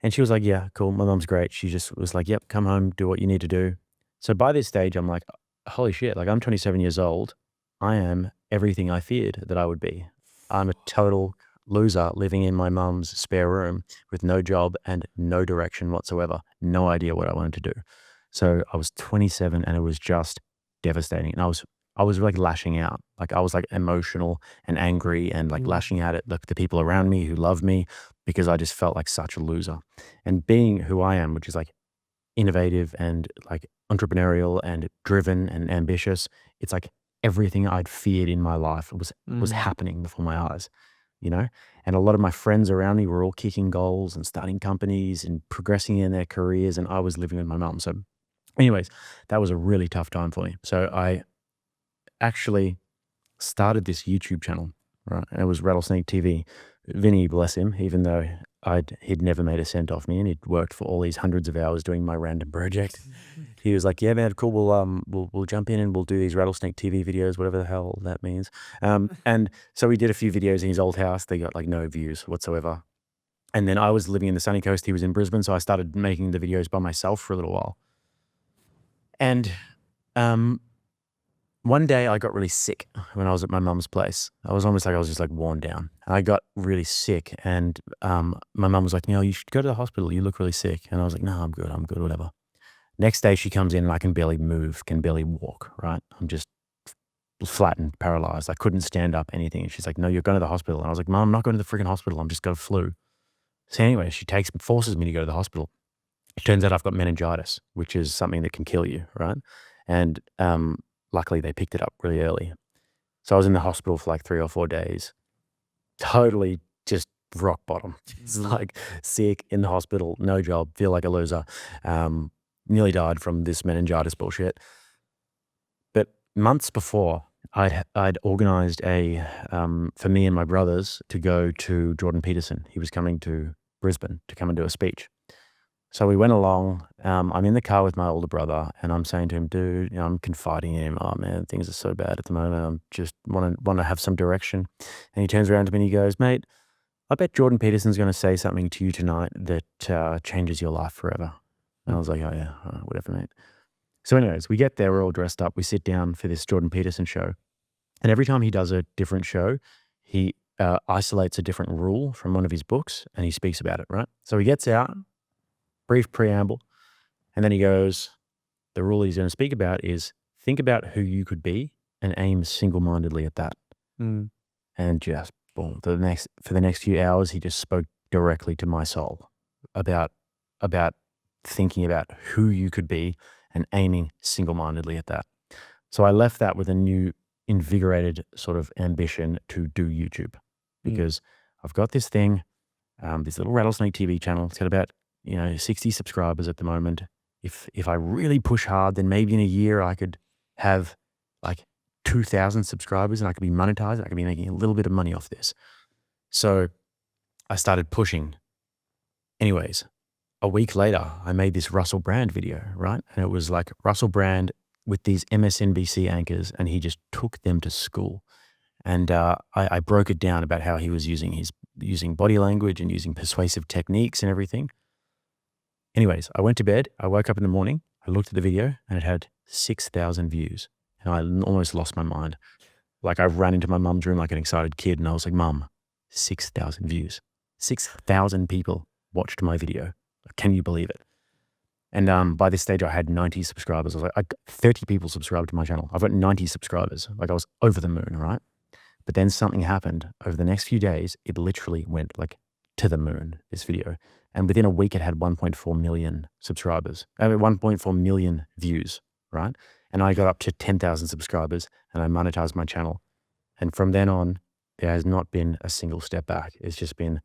And she was like, yeah, cool. My mum's great. She just was like, yep, come home, do what you need to do. So by this stage, I'm like, holy shit, like I'm 27 years old. I am everything I feared that I would be. I'm a total loser living in my mum's spare room with no job and no direction whatsoever. No idea what I wanted to do. So I was 27 and it was just devastating. And I was like lashing out. Like I was like emotional and angry and like lashing out at the people around me who love me because I just felt like such a loser. And being who I am, which is like innovative and like entrepreneurial and driven and ambitious, it's like everything I'd feared in my life was happening before my eyes, And a lot of my friends around me were all kicking goals and starting companies and progressing in their careers, and I was living with my mum. So anyways, that was a really tough time for me. So I actually started this YouTube channel, right? And it was Rattlesnake TV. Vinny, bless him, even though he'd never made a cent off me and he'd worked for all these hundreds of hours doing my random project. He was like, yeah, man, cool. We'll jump in and we'll do these Rattlesnake TV videos, whatever the hell that means. And so we did a few videos in his old house. They got like no views whatsoever. And then I was living in the sunny coast. He was in Brisbane. So I started making the videos by myself for a little while. And one day I got really sick when I was at my mum's place. I was almost like I was just like worn down. I got really sick and my mum was like, you should go to the hospital. You look really sick. And I was like, no, I'm good, whatever. Next day she comes in and I can barely move, can barely walk, right? I'm just flattened, paralyzed. I couldn't stand up, anything. And she's like, no, you're going to the hospital. And I was like, Mum, I'm not going to the freaking hospital. I'm just got a flu. So anyway, she forces me to go to the hospital. It turns out I've got meningitis, which is something that can kill you, right? And luckily they picked it up really early. So I was in the hospital for like 3 or 4 days, totally just rock bottom. It's like sick, in the hospital, no job, feel like a loser. Nearly died from this meningitis bullshit. But months before, I'd organized for me and my brothers to go to Jordan Peterson. He was coming to Brisbane to come and do a speech. So we went along. I'm in the car with my older brother and I'm saying to him, dude, I'm confiding in him. Oh man, things are so bad at the moment. I'm just want to have some direction. And he turns around to me and he goes, mate, I bet Jordan Peterson's going to say something to you tonight that changes your life forever. And I was like, oh yeah, whatever, mate. So anyways, we get there, we're all dressed up. We sit down for this Jordan Peterson show. And every time he does a different show, he isolates a different rule from one of his books and he speaks about it, right? So he gets out, brief preamble, and then he goes, the rule he's going to speak about is think about who you could be and aim single-mindedly at that. And just boom, for the next few hours, he just spoke directly to my soul about thinking about who you could be and aiming single-mindedly at that. So I left that with a new invigorated sort of ambition to do YouTube because I've got this thing, this little Rattlesnake TV channel. It's got about 60 subscribers at the moment. If I really push hard, then maybe in a year I could have like 2,000 subscribers and I could be monetized. I could be making a little bit of money off this. So I started pushing. Anyways, a week later, I made this Russell Brand video, right? And it was like Russell Brand with these MSNBC anchors and he just took them to school. And I broke it down about how he was using body language and using persuasive techniques and everything. Anyways, I went to bed. I woke up in the morning. I looked at the video and it had 6,000 views. And I almost lost my mind. Like I ran into my mum's room like an excited kid and I was like, Mum, 6,000 views. 6,000 people watched my video. Can you believe it? And by this stage, I had 90 subscribers. I was like, 30 people subscribed to my channel. I've got 90 subscribers. Like I was over the moon, right? But then something happened over the next few days. It literally went like to the moon, this video. And within a week, it had 1.4 million subscribers. 1.4 million views, right? And I got up to 10,000 subscribers and I monetized my channel. And from then on, there has not been a single step back. It's just been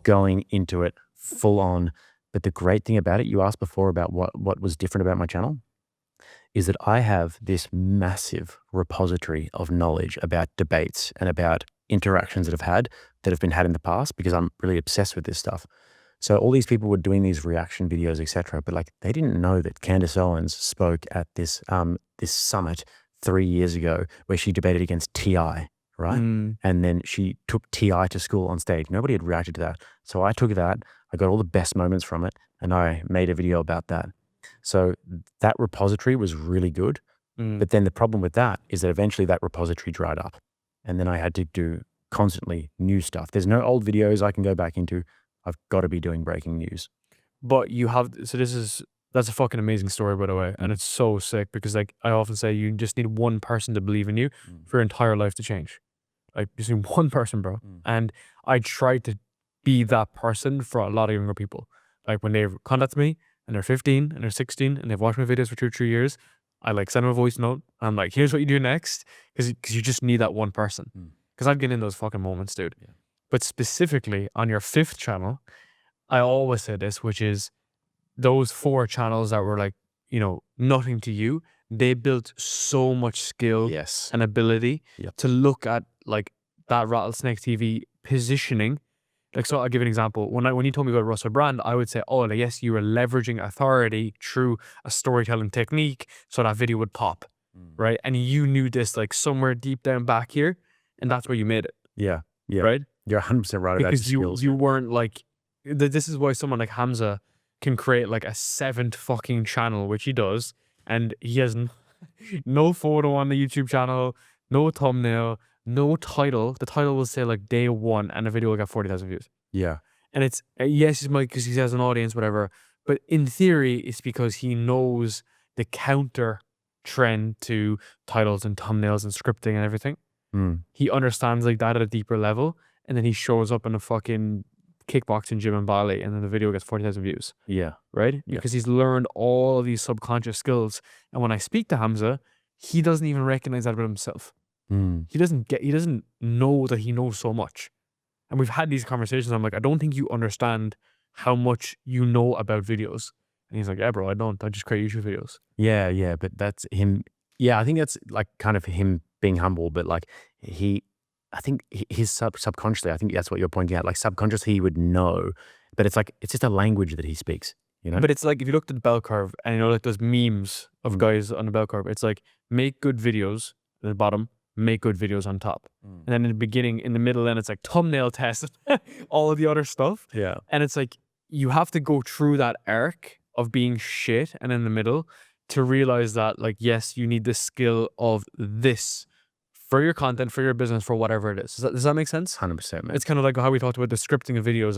going into it full on. But the great thing about it, you asked before about what was different about my channel. is that I have this massive repository of knowledge about debates and about interactions that have been had in the past, because I'm really obsessed with this stuff. So all these people were doing these reaction videos, etc., but like they didn't know that Candace Owens spoke at this this summit 3 years ago where she debated against T.I., right? Mm. And then she took T.I. to school on stage. Nobody had reacted to that. So I took that, I got all the best moments from it, and I made a video about that. So that repository was really good. But then the problem with that is that eventually that repository dried up. And then I had to do constantly new stuff. There's no old videos I can go back into. I've got to be doing breaking news. But you have, so that's a fucking amazing story, by the way. And it's so sick because like I often say, you just need one person to believe in you for your entire life to change. Like you just need one person, bro. And I try to be that person for a lot of younger people. Like when they contact me and they're 15 and they're 16 and they've watched my videos for 2 or 3 years, I like send them a voice note. I'm like, here's what you do next. Because you just need that one person. Because I've been in those fucking moments, dude. Yeah. But specifically on your 5th channel, I always say this, which is those 4 channels that were like, you know, nothing to you, they built so much skill and ability to look at like that Rattlesnake TV positioning. Like, so I'll give an example. When you told me about Russell Brand, I would say, oh, like, yes, you were leveraging authority through a storytelling technique so that video would pop, right? And you knew this like somewhere deep down back here, and that's where you made it. Yeah. Yeah. Right? You're 100% right about because skills. you weren't like, this is why someone like Hamza can create like a 7th fucking channel, which he does, and he has no photo on the YouTube channel, no thumbnail, no title. The title will say like day 1 and the video will get 40,000 views. Yeah. And it's, yes, it's because he has an audience, whatever. But in theory, it's because he knows the counter trend to titles and thumbnails and scripting and everything. He understands like that at a deeper level. And then he shows up in a fucking kickboxing gym in Bali and then the video gets 40,000 views. Yeah. Right? Yeah. Because he's learned all of these subconscious skills. And when I speak to Hamza, he doesn't even recognize that about himself. He doesn't know that he knows so much. And we've had these conversations. I'm like, I don't think you understand how much you know about videos. And he's like, yeah, bro, I don't. I just create YouTube videos. Yeah, yeah. But that's him. Yeah, I think that's like kind of him being humble. But like I think his subconsciously, I think that's what you're pointing out. Like subconsciously he would know. But it's like, it's just a language that he speaks, you know? But it's like, if you looked at the bell curve and you know, like those memes of guys on the bell curve, it's like, make good videos at the bottom, make good videos on top. And then in the beginning, in the middle, then it's like thumbnail test, all of the other stuff. Yeah. And it's like, you have to go through that arc of being shit and in the middle to realize that like, yes, you need the skill of this for your content, for your business, for whatever it is. Does that make sense? 100%, man. It's kind of like how we talked about the scripting of videos.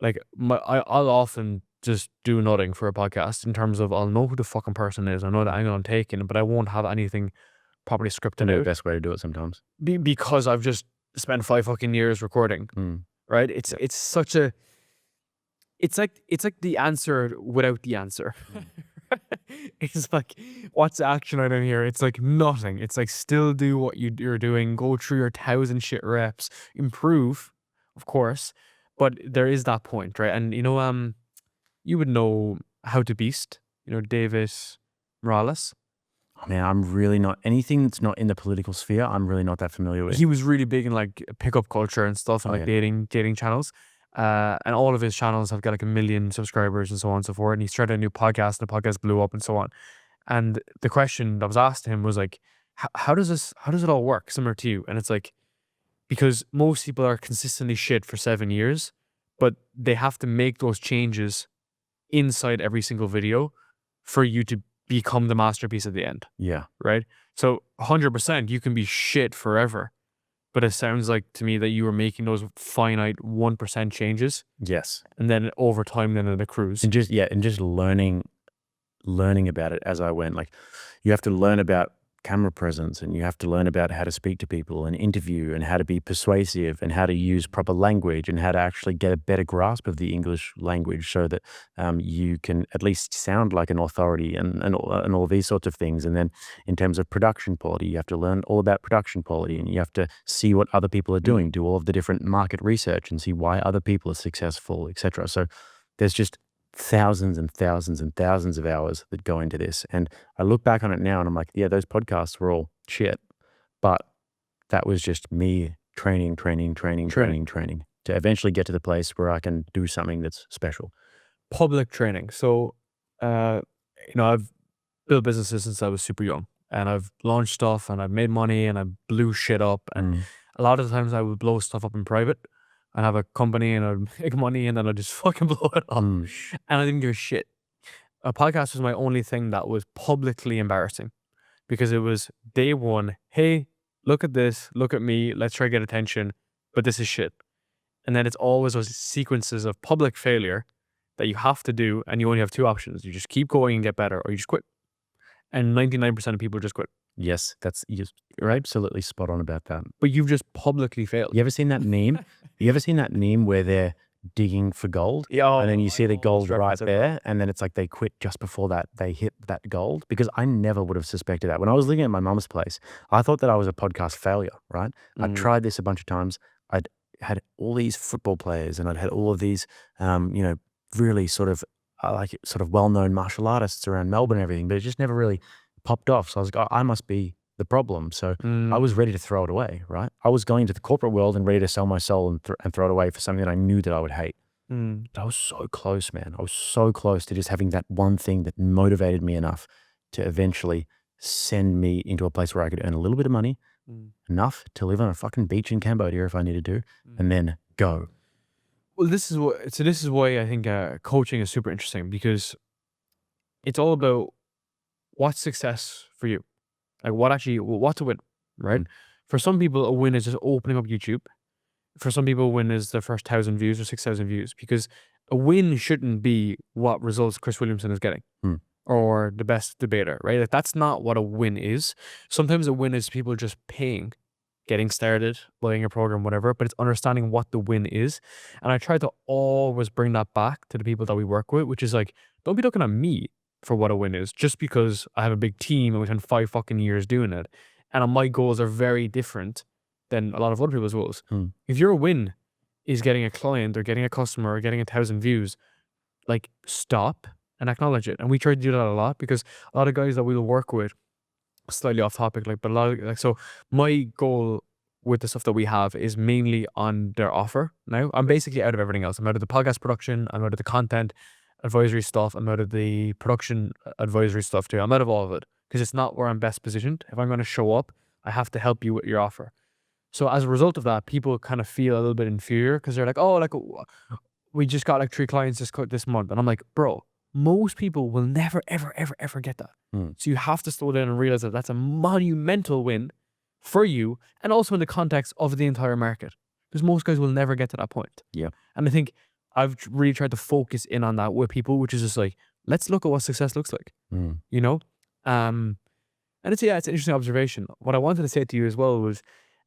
I'll often just do nothing for a podcast in terms of I'll know who the fucking person is. I know the angle I'm taking, but I won't have anything properly scripted out. The best way to do it sometimes. Because I've just spent 5 fucking years recording, right? It's such a, it's like the answer without the answer. It's like, what's the action item here? It's like nothing. It's like, still do what you're doing, go through your 1,000 shit reps, improve, of course, but there is that point, right? And you know, you would know How to Beast, you know, David Morales. Oh, man, I'm really not, anything that's not in the political sphere, I'm really not that familiar with. He was really big in like pickup culture and stuff, and like dating channels. And all of his channels have got like 1 million subscribers and so on and so forth. And he started a new podcast and the podcast blew up and so on. And the question that was asked to him was like, how does it all work? Similar to you. And it's like, because most people are consistently shit for 7 years, but they have to make those changes inside every single video for you to become the masterpiece at the end. Yeah. Right? So 100% you can be shit forever. But it sounds like to me that you were making those finite 1% changes. Yes. And then over time, then it accrues. And just learning about it as I went. Like, you have to learn about camera presence, and you have to learn about how to speak to people and interview, and how to be persuasive, and how to use proper language, and how to actually get a better grasp of the English language so that you can at least sound like an authority, and all these sorts of things. And then in terms of production quality, you have to learn all about production quality, and you have to see what other people are doing, do all of the different market research and see why other people are successful, etc. So there's just thousands and thousands and thousands of hours that go into this. And I look back on it now and I'm like, yeah, those podcasts were all shit. But that was just me training to eventually get to the place where I can do something that's special. Public training. So, I've built businesses since I was super young, and I've launched stuff and I've made money and I blew shit up. And a lot of the times I would blow stuff up in private. I'd have a company and I'd make money and then I'd just fucking blow it up. And I didn't give a shit. A podcast was my only thing that was publicly embarrassing, because it was day one. Hey, look at this. Look at me. Let's try to get attention. But this is shit. And then it's always those sequences of public failure that you have to do, and you only have two options. You just keep going and get better, or you just quit. And 99% of people just quit. Yes, you're absolutely spot on about that. But you've just publicly failed. You ever seen that meme? You ever seen that meme where they're digging for gold? Yeah, and then you see the gold right there, and then it's like they quit just before that they hit that gold? Because I never would have suspected that. When I was living at my mum's place, I thought that I was a podcast failure, right? I tried this a bunch of times. I'd had all these football players and I'd had all of these, really sort of well-known martial artists around Melbourne and everything, but it just never really popped off. So I was like, oh, I must be the problem. So I was ready to throw it away, right? I was going to the corporate world and ready to sell my soul and throw it away for something that I knew that I would hate. But I was so close, man. I was so close to just having that one thing that motivated me enough to eventually send me into a place where I could earn a little bit of money, enough to live on a fucking beach in Cambodia if I needed to, and then go. Well, this is why I think coaching is super interesting, because it's all about what's success for you. Like what's a win, right? For some people, a win is just opening up YouTube. For some people, a win is their first 1,000 views or 6,000 views, because a win shouldn't be what results Chris Williamson is getting or the best debater, right? Like, that's not what a win is. Sometimes a win is people just paying, getting started, buying a program, whatever, but it's understanding what the win is. And I try to always bring that back to the people that we work with, which is like, don't be looking at me for what a win is, just because I have a big team and we spent 5 fucking years doing it. And my goals are very different than a lot of other people's goals. If your win is getting a client or getting a customer or getting 1,000 views, like, stop and acknowledge it. And we try to do that a lot, because a lot of guys that we'll work with, slightly off topic, so my goal with the stuff that we have is mainly on their offer. Now I'm basically out of everything else. I'm out of the podcast production, I'm out of the content advisory stuff, I'm out of the production advisory stuff too. I'm out of all of it, because it's not where I'm best positioned. If I'm going to show up, I have to help you with your offer. So as a result of that, people kind of feel a little bit inferior, because they're like, oh, like, we just got like 3 clients this month. And I'm like, bro, most people will never, ever, ever, ever get that. So you have to slow down and realize that that's a monumental win for you, and also in the context of the entire market, because most guys will never get to that point. Yeah. And I think I've really tried to focus in on that with people, which is just like, let's look at what success looks like, And it's an interesting observation. What I wanted to say to you as well was,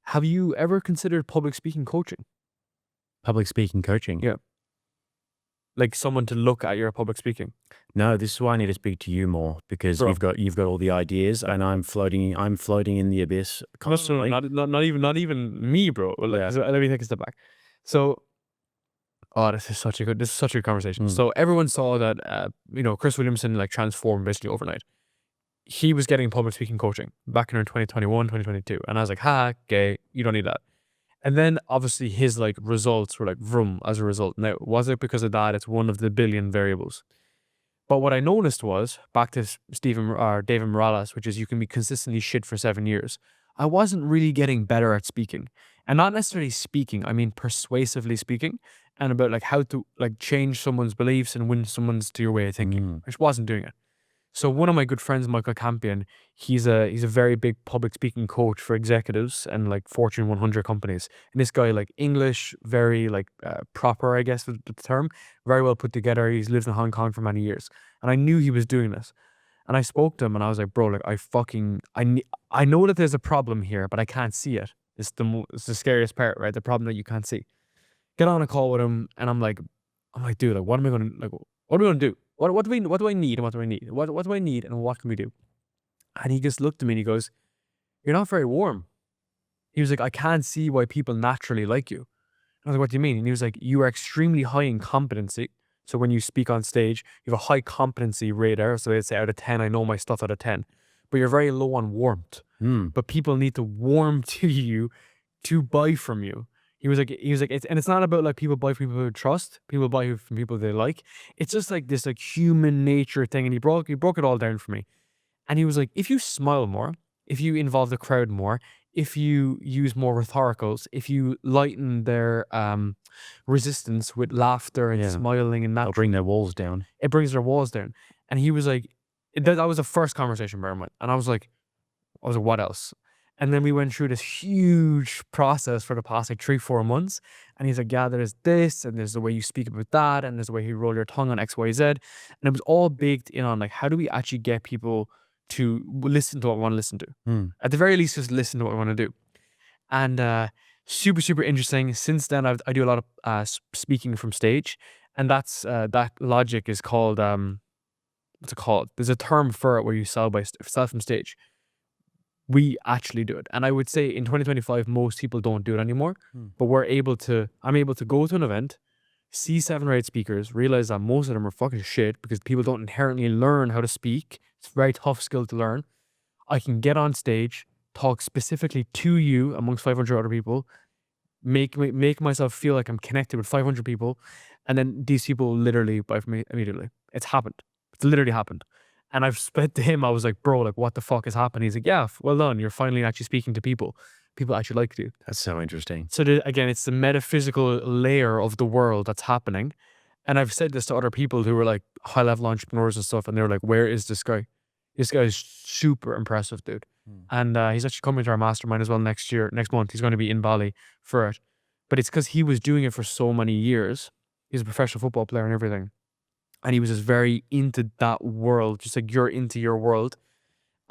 have you ever considered public speaking coaching? Public speaking coaching? Yeah. Like someone to look at your public speaking? No, this is why I need to speak to you more, because you've got all the ideas, and I'm floating in the abyss constantly. No, not even me, bro. Let me take a step back. So, this is such a good conversation. So everyone saw that Chris Williamson like transformed basically overnight. He was getting public speaking coaching back in 2021, 2022, and I was like, gay, you don't need that. And then obviously his like results were like vroom as a result. Now, was it because of that? It's one of the billion variables. But what I noticed was, back to David Morales, which is you can be consistently shit for 7 years. I wasn't really getting better at speaking, and not necessarily speaking. I mean persuasively speaking, and about like how to like change someone's beliefs and win someone's to your way of thinking. I just wasn't doing it. So one of my good friends, Michael Campion, he's a very big public speaking coach for executives and like Fortune 100 companies. And this guy, like English, very like proper, I guess, the term, very well put together. He's lived in Hong Kong for many years, and I knew he was doing this. And I spoke to him, and I was like, bro, like I know that there's a problem here, but I can't see it. It's the scariest part, right? The problem that you can't see. Get on a call with him, and I'm like, dude, like, what are we gonna do? What do I need and what do I need? What do I need and what can we do? And he just looked at me and he goes, you're not very warm. He was like, I can't see why people naturally like you. I was like, what do you mean? And he was like, you are extremely high in competency, So when you speak on stage, you have a high competency radar. So they'd say out of 10, I know my stuff out of 10. But you're very low on warmth. But people need to warm to you to buy from you. He was like, it's not about like people buy from people who trust, people buy from people they like. It's just like this like human nature thing. And he broke it all down for me. And he was like, if you smile more, if you involve the crowd more, if you use more rhetoricals, if you lighten their resistance with laughter and smiling and that, It'll bring their walls down. It brings their walls down. And he was like, that was the first conversation Baron went. And I was like, what else? And then we went through this huge process for the past like 3-4 months. And he's like, yeah, there's this, and there's the way you speak about that, and there's the way you roll your tongue on X, Y, Z. And it was all baked in on like, how do we actually get people to listen to what we want to listen to? At the very least, just listen to what we want to do. And super, super interesting. Since then, I do a lot of speaking from stage. And that's that logic is called, what's it called? There's a term for it where you sell from stage. We actually do it. And I would say in 2025, most people don't do it anymore, but I'm able to go to an event, see 7 or 8 speakers, realize that most of them are fucking shit because people don't inherently learn how to speak. It's a very tough skill to learn. I can get on stage, talk specifically to you amongst 500 other people, make myself feel like I'm connected with 500 people. And then these people literally buy from me immediately. It's happened. It's literally happened. And I've said to him, I was like, bro, like, what the fuck has happened? He's like, yeah, well done. You're finally actually speaking to people. People actually like you. That's so interesting. So again, it's the metaphysical layer of the world that's happening. And I've said this to other people who were like high-level entrepreneurs and stuff. And they were like, where is this guy? This guy is super impressive, dude. And he's actually coming to our mastermind as well next month. He's going to be in Bali for it. But it's because he was doing it for so many years. He's a professional football player and everything. And he was just very into that world, just like you're into your world.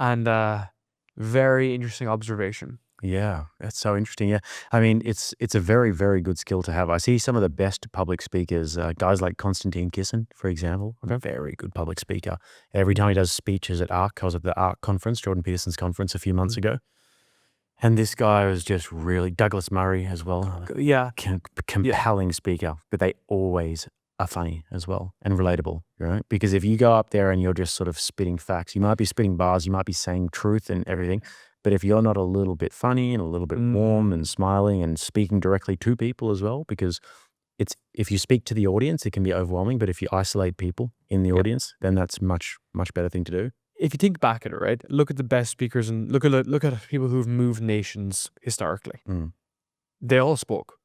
And very interesting observation. Yeah, that's so interesting. Yeah, I mean, it's a very, very good skill to have. I see some of the best public speakers, guys like Konstantin Kisin, for example, a very good public speaker. Every time he does speeches at ARC, I was at the ARC conference, Jordan Peterson's conference a few months ago. And this guy was just really, Douglas Murray as well. Yeah. Compelling speaker, but they always are funny as well and relatable, right? Because if you go up there and you're just sort of spitting facts, you might be spitting bars, you might be saying truth and everything, but if you're not a little bit funny and a little bit warm and smiling and speaking directly to people as well, because if you speak to the audience, it can be overwhelming, but if you isolate people in the audience, then that's much, much better thing to do. If you think back at it, right? Look at the best speakers and look at people who've moved nations historically. They all spoke.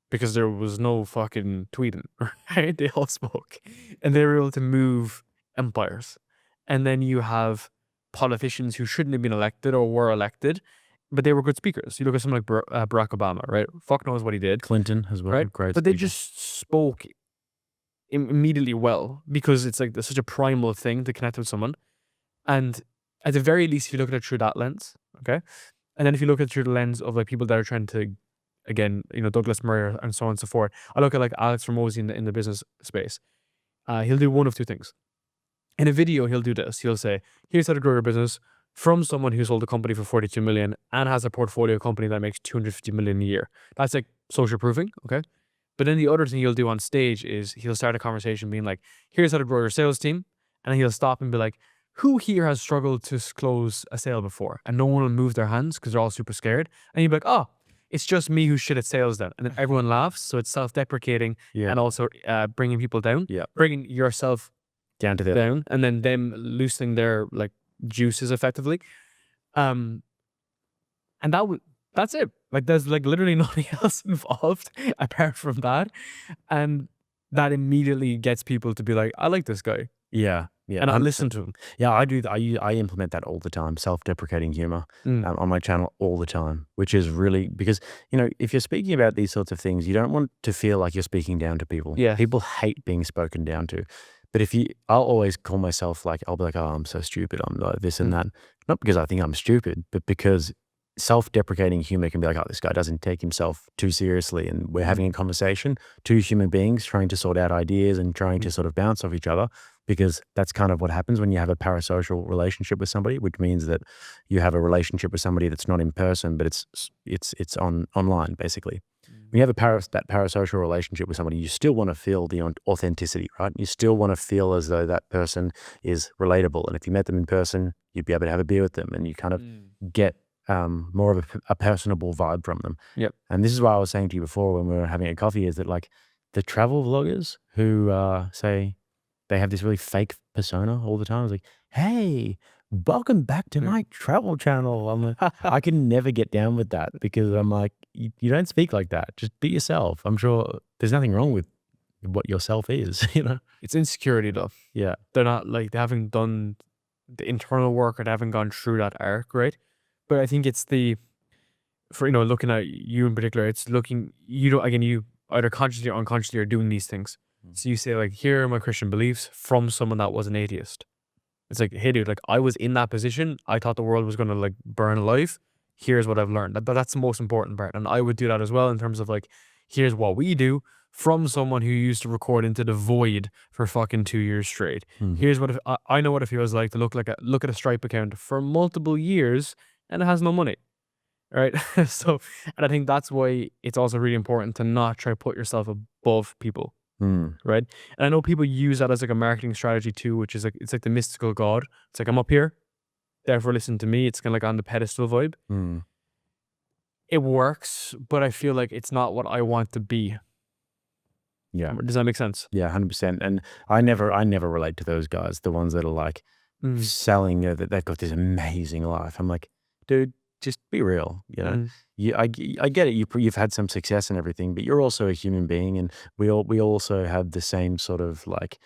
Because there was no fucking tweeting, right? They all spoke. And they were able to move empires. And then you have politicians who shouldn't have been elected or were elected, but they were good speakers. You look at someone like Barack Obama, right? Fuck knows what he did. Clinton as well, right? Great but speaker. They just spoke immediately well because it's like such a primal thing to connect with someone. And at the very least, if you look at it through that lens, okay? And then if you look at it through the lens of like people that are trying to, again, you know, Douglas Murray and so on and so forth. I look at like Alex Ramosi in the business space. He'll do one of two things. In a video, he'll do this. He'll say, here's how to grow your business from someone who sold a company for 42 million and has a portfolio company that makes 250 million a year. That's like social proofing, okay? But then the other thing he'll do on stage is he'll start a conversation being like, here's how to grow your sales team. And then he'll stop and be like, who here has struggled to close a sale before? And no one will move their hands because they're all super scared. And you'll be like, oh, it's just me who's shit at sales then. And then everyone laughs. So it's self-deprecating and also bringing people down. Yeah. Bringing yourself down to down and then them loosening their like juices effectively. And that's it. Like there's like literally nothing else involved apart from that. And that immediately gets people to be like, I like this guy. Yeah. And I listen to him. Yeah, I do. I implement that all the time, self-deprecating humor on my channel all the time, which is really because, you know, if you're speaking about these sorts of things, you don't want to feel like you're speaking down to people. Yeah. People hate being spoken down to. But I'll always call myself like, I'll be like, oh, I'm so stupid. I'm like this and that. Not because I think I'm stupid, but because self-deprecating humor can be like, oh, this guy doesn't take himself too seriously. And we're having a conversation, two human beings trying to sort out ideas and trying to sort of bounce off each other. Because that's kind of what happens when you have a parasocial relationship with somebody, which means that you have a relationship with somebody that's not in person, but it's online basically. when you have that parasocial relationship with somebody, you still want to feel the authenticity, right? You still want to feel as though that person is relatable. And if you met them in person, you'd be able to have a beer with them and you kind of get more of a personable vibe from them. Yep. And this is why I was saying to you before when we were having a coffee is that like the travel vloggers who say they have this really fake persona all the time. It's like, hey, welcome back to my travel channel. I'm like, I can never get down with that because I'm like, you don't speak like that. Just be yourself. I'm sure there's nothing wrong with what yourself is, you know? It's insecurity though. Yeah. They're not like, they haven't done the internal work or they haven't gone through that arc, right? But I think it's for, you know, looking at you in particular, it's looking, you either consciously or unconsciously are doing these things. So you say like, here are my Christian beliefs from someone that was an atheist. It's like, hey dude, like I was in that position. I thought the world was going to like burn alive. Here's what I've learned. That's the most important part. And I would do that as well in terms of like, here's what we do from someone who used to record into the void for fucking 2 years straight. Here's what I know what it feels like to look at a Stripe account for multiple years and it has no money. Right. So, and I think that's why it's also really important to not try to put yourself above people. Right. And I know people use that as like a marketing strategy too, which is like, it's like the mystical God. It's like, I'm up here, therefore listen to me. It's kind of like on the pedestal vibe. It works, but I feel like it's not what I want to be. Yeah. Does that make sense? Yeah, 100%. And I never relate to those guys, the ones that are like selling that they've got this amazing life. I'm like, dude, just be real, you know. I get it. You've had some success and everything, but you're also a human being, and we also have the same sort of like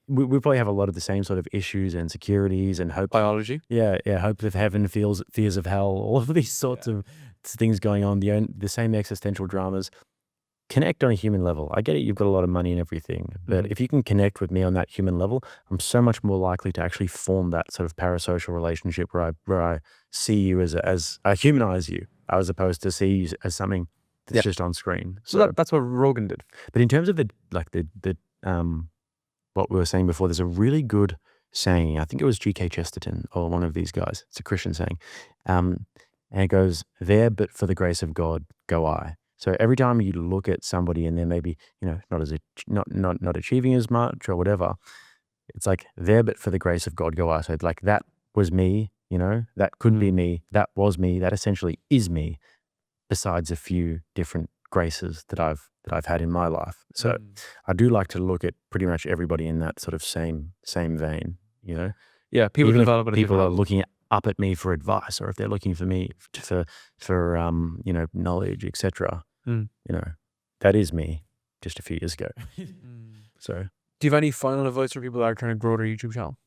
we probably have a lot of the same sort of issues and insecurities and hope. Biology. Yeah, hope of heaven, fears of hell, all of these sorts of things going on. The same existential dramas. Connect on a human level. I get it. You've got a lot of money and everything, but if you can connect with me on that human level, I'm so much more likely to actually form that sort of parasocial relationship where I see you as I humanize you, as opposed to see you as something that's just on screen. So that's what Rogan did. But in terms of the what we were saying before, there's a really good saying. I think it was G.K. Chesterton or one of these guys. It's a Christian saying, and it goes, "There, but for the grace of God, go I." So every time you look at somebody and they're maybe, you know, not achieving as much or whatever, it's like, there but for the grace of God go I. So like, that was me, you know, that could be me, that was me, that essentially is me, besides a few different graces that I've had in my life. So I do like to look at pretty much everybody in that sort of same vein, you know. Yeah, people develop it. People are looking up at me for advice, or if they're looking for me for you know, knowledge, etc. You know, that is me just a few years ago. So, do you have any final advice for people that are trying to grow their YouTube channel?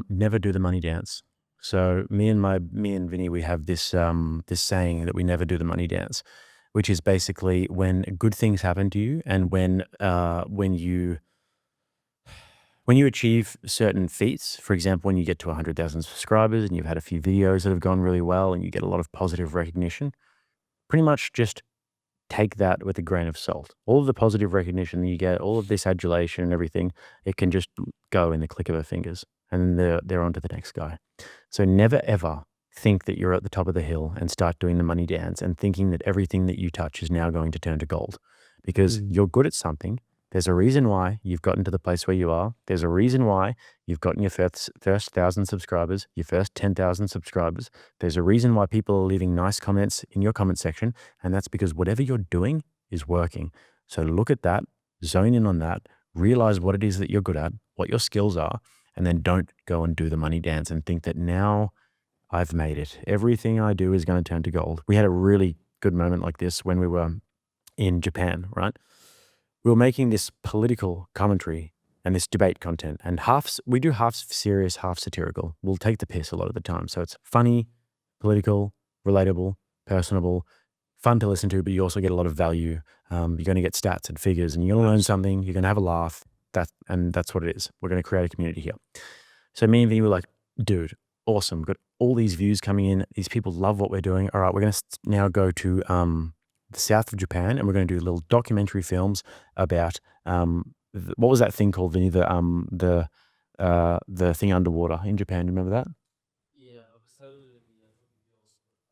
Never do the money dance. So me and Vinny, we have this this saying that we never do the money dance, which is basically when good things happen to you and when you achieve certain feats. For example, when you get to 100,000 subscribers and you've had a few videos that have gone really well and you get a lot of positive recognition, pretty much just take that with a grain of salt. All of the positive recognition that you get, all of this adulation and everything, it can just go in the click of our fingers, and they're on to the next guy. So never ever think that you're at the top of the hill and start doing the money dance and thinking that everything that you touch is now going to turn to gold, because you're good at something. There's a reason why you've gotten to the place where you are. There's a reason why you've gotten your first 1,000 subscribers, your first 10,000 subscribers. There's a reason why people are leaving nice comments in your comment section, and that's because whatever you're doing is working. So look at that, zone in on that, realize what it is that you're good at, what your skills are, and then don't go and do the money dance and think that now I've made it. Everything I do is going to turn to gold. We had a really good moment like this when we were in Japan, right? We were making this political commentary and this debate content, and we do half serious, half satirical. We'll take the piss a lot of the time. So it's funny, political, relatable, personable, fun to listen to, but you also get a lot of value. You're going to get stats and figures, and you're going to learn something. You're going to have a laugh. And that's what it is. We're going to create a community here. So me and Vinny were like, dude, awesome. We've got all these views coming in. These people love what we're doing. All right, we're going to now go to the south of Japan, and we're going to do little documentary films about what was that thing called, Vinny? The thing underwater in Japan. Do you remember that? Yeah,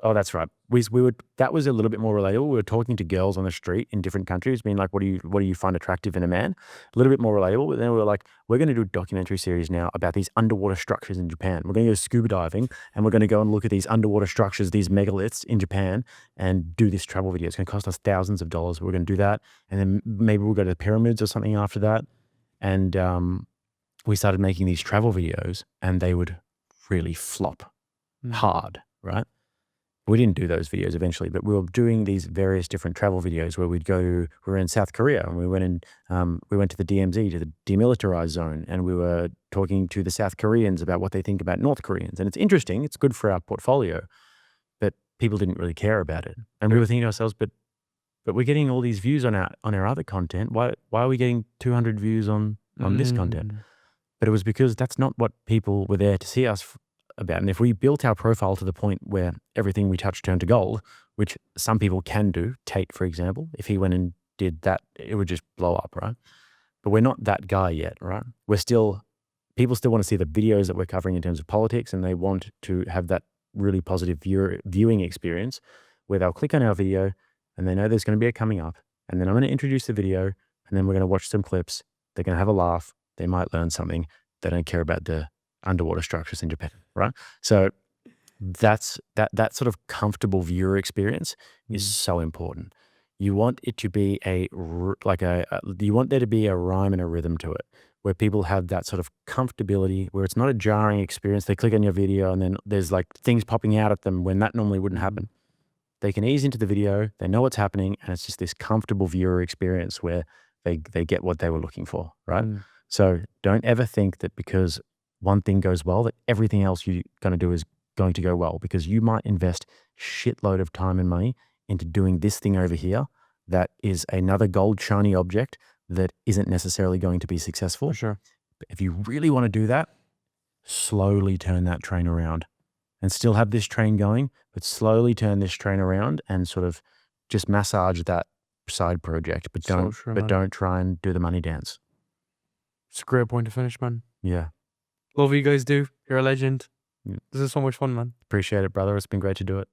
Oh, that's right. That was a little bit more relatable. We were talking to girls on the street in different countries, being like, what do you find attractive in a man? A little bit more relatable. But then we were like, we're going to do a documentary series now about these underwater structures in Japan. We're going to go scuba diving and we're going to go and look at these underwater structures, these megaliths in Japan, and do this travel video. It's going to cost us thousands of dollars. We're going to do that. And then maybe we'll go to the pyramids or something after that. And we started making these travel videos and they would really flop hard, right? We didn't do those videos eventually, but we were doing these various different travel videos where we were in South Korea and we went to the DMZ, to the demilitarized zone, and we were talking to the South Koreans about what they think about North Koreans. And it's interesting, it's good for our portfolio, but people didn't really care about it. And we were thinking to ourselves, but we're getting all these views on our other content. Why are we getting 200 views on this content? But it was because that's not what people were there to see us about. And if we built our profile to the point where everything we touched turned to gold, which some people can do, Tate, for example, if he went and did that, it would just blow up, right? But we're not that guy yet, right? People still want to see the videos that we're covering in terms of politics, and they want to have that really positive viewing experience where they'll click on our video and they know there's going to be a coming up, and then I'm going to introduce the video, and then we're going to watch some clips. They're going to have a laugh. They might learn something. They don't care about the underwater structures in Japan, right? So that sort of comfortable viewer experience is so important. You want it to be you want there to be a rhyme and a rhythm to it, where people have that sort of comfortability, where it's not a jarring experience. They click on your video and then there's like things popping out at them when that normally wouldn't happen. They can ease into the video, they know what's happening, and it's just this comfortable viewer experience where they get what they were looking for, right? So don't ever think that because one thing goes well, that everything else you're going to do is going to go well, because you might invest shitload of time and money into doing this thing over here that is another gold shiny object that isn't necessarily going to be successful. For sure. But if you really want to do that, slowly turn that train around and still have this train going, but slowly turn this train around and sort of just massage that side project, but don't try and do the money dance. It's a great point to finish, man. Yeah. Love what you guys do. You're a legend. This is so much fun, man. Appreciate it, brother. It's been great to do it.